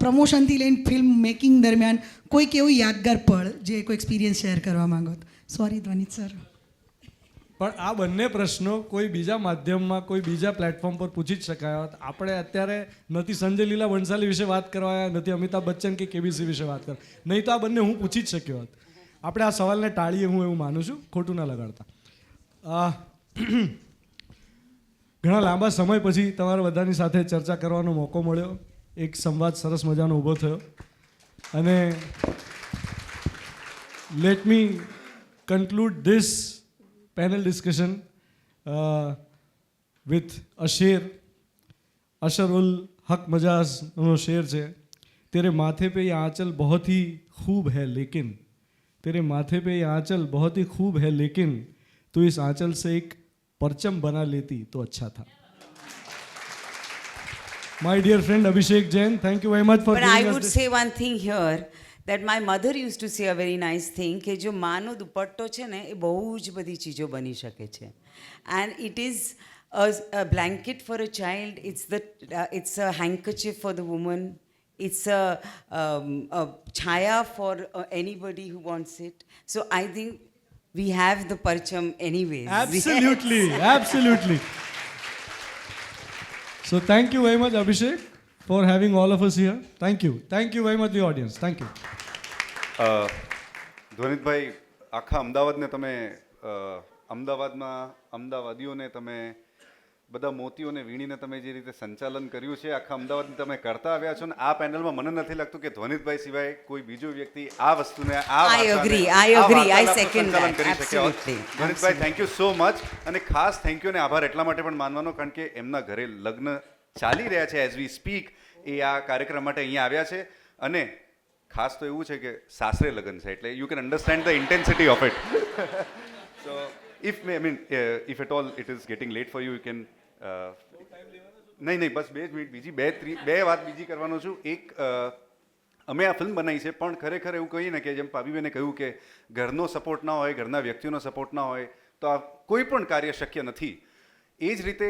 પ્રમોશનથી લઈને ફિલ્મ મેકિંગ દરમિયાન કોઈક એવું યાદગાર પળ જે કોઈ એક્સપિરિયન્સ શેર કરવા માંગો તો? Sorry Dhvanit sir. પણ આ બંને પ્રશ્નો કોઈ બીજા માધ્યમમાં કોઈ બીજા પ્લેટફોર્મ પર પૂછી જ શકાય હોત. આપણે અત્યારે નથી સંજય લીલા ભણસાલી વિશે વાત કરવા આવ્યા, નથી અમિતાભ બચ્ચન કે કેબીસી વિશે વાત કરવા, નહીં તો આ બંને હું પૂછી જ શક્યો હોત. આપણે આ સવાલને ટાળીએ, હું એવું માનું છું, ખોટું ના લગાડતા. ઘણા લાંબા સમય પછી તમારા બધાની સાથે ચર્ચા કરવાનો મોકો મળ્યો. એક સંવાદ સરસ મજાનો ઊભો થયો, અને let me conclude this panel discussion with a શેર. અશરુલ હક મજાજનો શેર છે, तेरे माथे पे ये आंचल बहुत ही खूब है लेकिन, तेरे माथे पे ये आंचल बहुत ही खूब है लेकिन तो इस आंचल से एक परचम बना लेती तो अच्छा था. My dear friend Abhishek Jain, thank you very much for But giving I us would this. say one thing here, that my mother used to say a very nice thing કે જો માનો દુપટ્ટો છે ને એ બહુ જ બધી ચીજો બની શકે છે. And it is a blanket for a child, it's a handkerchief for the woman, it's a chaya for anybody who wants it. So I think we have the parcham anyways. Absolutely, absolutely. So thank you very much Abhishek for having all of us here. Thank you very much the audience. Thank you. ધ્વનિતભાઈ, આખા અમદાવાદને તમે અમદાવાદમાં અમદાવાદીઓને તમે બધા મોતીઓને વીણીને તમે જે રીતે સંચાલન કર્યું છે, આખા અમદાવાદને તમે કરતા આવ્યા છો, ને આ પેનલમાં મને નથી લાગતું કે ધ્વનિતભાઈ સિવાય કોઈ બીજો વ્યક્તિ આ વસ્તુને I agree, I second સંચાલન that, કરી શક્યા હોત. absolutely, ધ્વનિતભાઈ, થેન્ક યુ સો મચ. અને ખાસ થેન્ક યુ અને આભાર એટલા માટે પણ માનવાનો, કારણ કે એમના ઘરે લગ્ન ચાલી રહ્યા છે એઝ વી સ્પીક. એ આ કાર્યક્રમ માટે અહીંયા આવ્યા છે, અને ખાસ તો એવું છે કે સાસરે લગ્ન છે, એટલે you can understand the intensity of it. So if at all it is getting late for you, you can નહીં બસ 2 મિનિટ બીજી બે વાત બીજી કરવાનો છું. એક, અમે આ ફિલ્મ બનાવી છે, પણ ખરેખર એવું કહીએ ને કે જેમ પાબીબેને કહ્યું કે ઘરનો સપોર્ટ ના હોય, ઘરના વ્યક્તિઓનો સપોર્ટ ના હોય તો આ કોઈ પણ કાર્ય શક્ય નથી. એ જ રીતે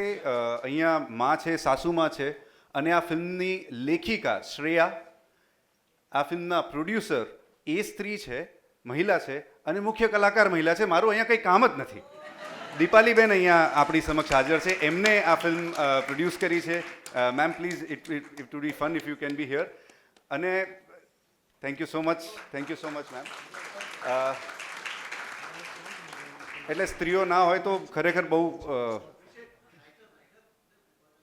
અહીંયા માં છે, સાસુમાં છે, અને આ ફિલ્મની લેખિકા શ્રેયા, આ ફિલ્મના પ્રોડ્યુસર એ સ્ત્રી છે, મહિલા છે, અને મુખ્ય કલાકાર મહિલા છે. મારું અહીંયા કંઈ કામ જ નથી. દીપાલીબેન અહીંયા આપણી સમક્ષ હાજર છે, એમને આ ફિલ્મ પ્રોડ્યુસ કરી છે. Ma'am please, it to be fun if you can be here. અને thank you so much ma'am. એટલે સ્ત્રીઓ ના હોય તો ખરેખર બહુ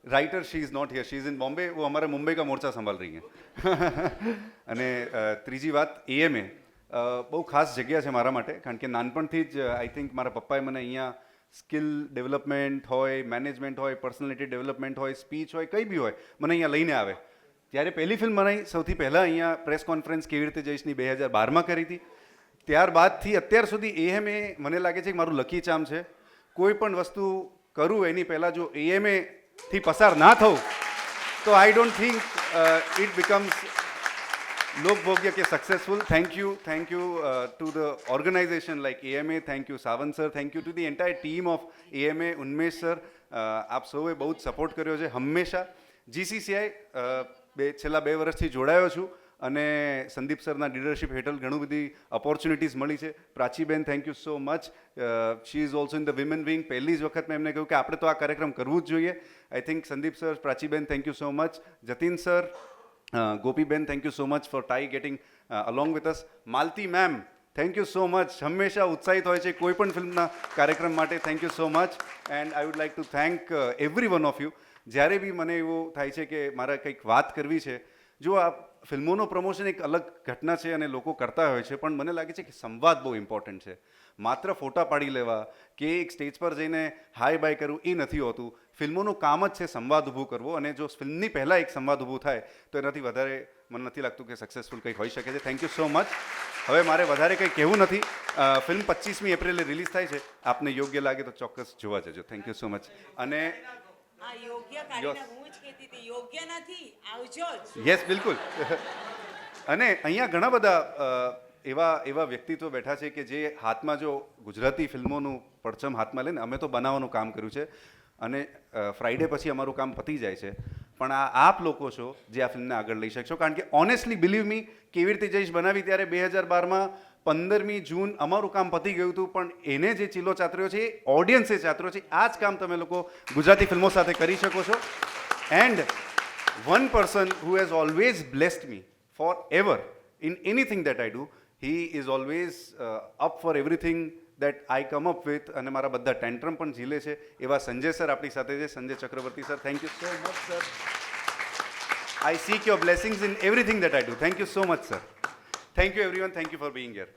writer she is not here, she is in Bombay, वो हमारे मुंबई का मोर्चा संभाल रही हैं અને ત્રીજી વાત એએમએ બહુ ખાસ જગ્યા છે મારા માટે, કારણ કે નાનપણથી જ આઈ થિંક મારા પપ્પાએ મને અહીંયા સ્કિલ ડેવલપમેન્ટ હોય, મેનેજમેન્ટ હોય, પર્સનાલિટી ડેવલપમેન્ટ હોય, સ્પીચ હોય, કંઈ બી હોય, મને અહીંયા લઈને આવે. ત્યારે પહેલી ફિલ્મ બનાવી સૌથી પહેલાં અહીંયા પ્રેસ કોન્ફરન્સ કેવી રીતે જઈશની 2012માં કરી હતી. ત્યારબાદથી અત્યાર સુધી એએમએ મને લાગે છે કે મારું લકી ચામ છે. કોઈ પણ વસ્તુ કરું એની પહેલાં જો એએમએ થી પસાર ના થવું તો I don't think it becomes લોકભોગ્ય કે successful. Thank you to the organisation like AMA, thank you Sawant sir, thank you to the entire team of AMA, Unmesh sir, આપ સૌએ બહુ જ સપોર્ટ કર્યો છે હંમેશા. જીસીસીઆઈ છેલ્લા 2 વર્ષથી જોડાયો છું અને સંદીપ સરના લીડરશિપ હેઠળ ઘણું બધી ઓપોર્ચ્યુનિટીઝ મળી છે. પ્રાચીબેન, thank you so much. She is also in the women wing. પહેલી જ વખત મેં એમને કહ્યું કે આપણે તો આ કાર્યક્રમ કરવું જ જોઈએ. આઈ થિંક સંદીપ સર, પ્રાચીબેન, thank you so much. Jatin sir, ગોપીબેન, thank you so much for tie getting along with us. Malti ma'am, thank you so much. હંમેશા ઉત્સાહિત હોય છે કોઈ પણ ફિલ્મના કાર્યક્રમ માટે. Thank you so much. And I would like to thank every one of you. જ્યારે બી મને એવું થાય છે કે મારે કંઈક વાત કરવી છે, જો આ ફિલ્મોનો પ્રમોશન એક અલગ ઘટના છે અને લોકો કરતા હોય છે, પણ મને લાગે છે કે સંવાદ બહુ ઇમ્પોર્ટન્ટ છે. માત્ર ફોટા પાડી લેવા કે એક સ્ટેજ પર જઈને હાય બાય કરવું એ નથી હોતું. ફિલ્મોનું કામ જ છે સંવાદ ઊભું કરવો, અને જો ફિલ્મની પહેલાં એક સંવાદ ઊભું થાય તો એનાથી વધારે મને નથી લાગતું કે સક્સેસફુલ કંઈક હોઈ શકે છે. Thank you so much. હવે મારે વધારે કંઈ કહેવું નથી. ફિલ્મ 25મી એપ્રિલે રિલીઝ થાય છે. આપને યોગ્ય લાગે તો ચોક્કસ જોવા જજો. Thank you so much. અને યસ, બિલકુલ. અને અહીંયા ઘણા બધા એવા વ્યક્તિત્વ બેઠા છે કે જે હાથમાં જો ગુજરાતી ફિલ્મોનું પરચમ હાથમાં લઈને, અમે તો બનાવવાનું કામ કર્યું છે અને ફ્રાઈડે પછી અમારું કામ પતી જાય છે, પણ આ આપ લોકો છો જે આ ફિલ્મને આગળ લઈ શકશો. કારણ કે ઓનેસ્ટલી બિલીવ મી, કેવી રીતે જઈશ બનાવી ત્યારે 2012માં 15મી જૂન અમારું કામ પતી ગયું હતું, પણ એને જે ચીલો ચાતર્યો છે એ ઓડિયન્સે ચાતર્યો છે. આ જ કામ તમે લોકો ગુજરાતી ફિલ્મો સાથે કરી શકો છો. And one person who has always blessed me forever in anything that I do, he is always up for everything that I come up with, અને મારા બધા ટેન્ટ્રમ પણ ઝીલે છે એવા સંજય સર આપણી સાથે છે. Sanjay Chakraborty sir, thank you so much sir. I seek your blessings in everything that I do. Thank you so much sir. Thank you everyone. Thank you for being here.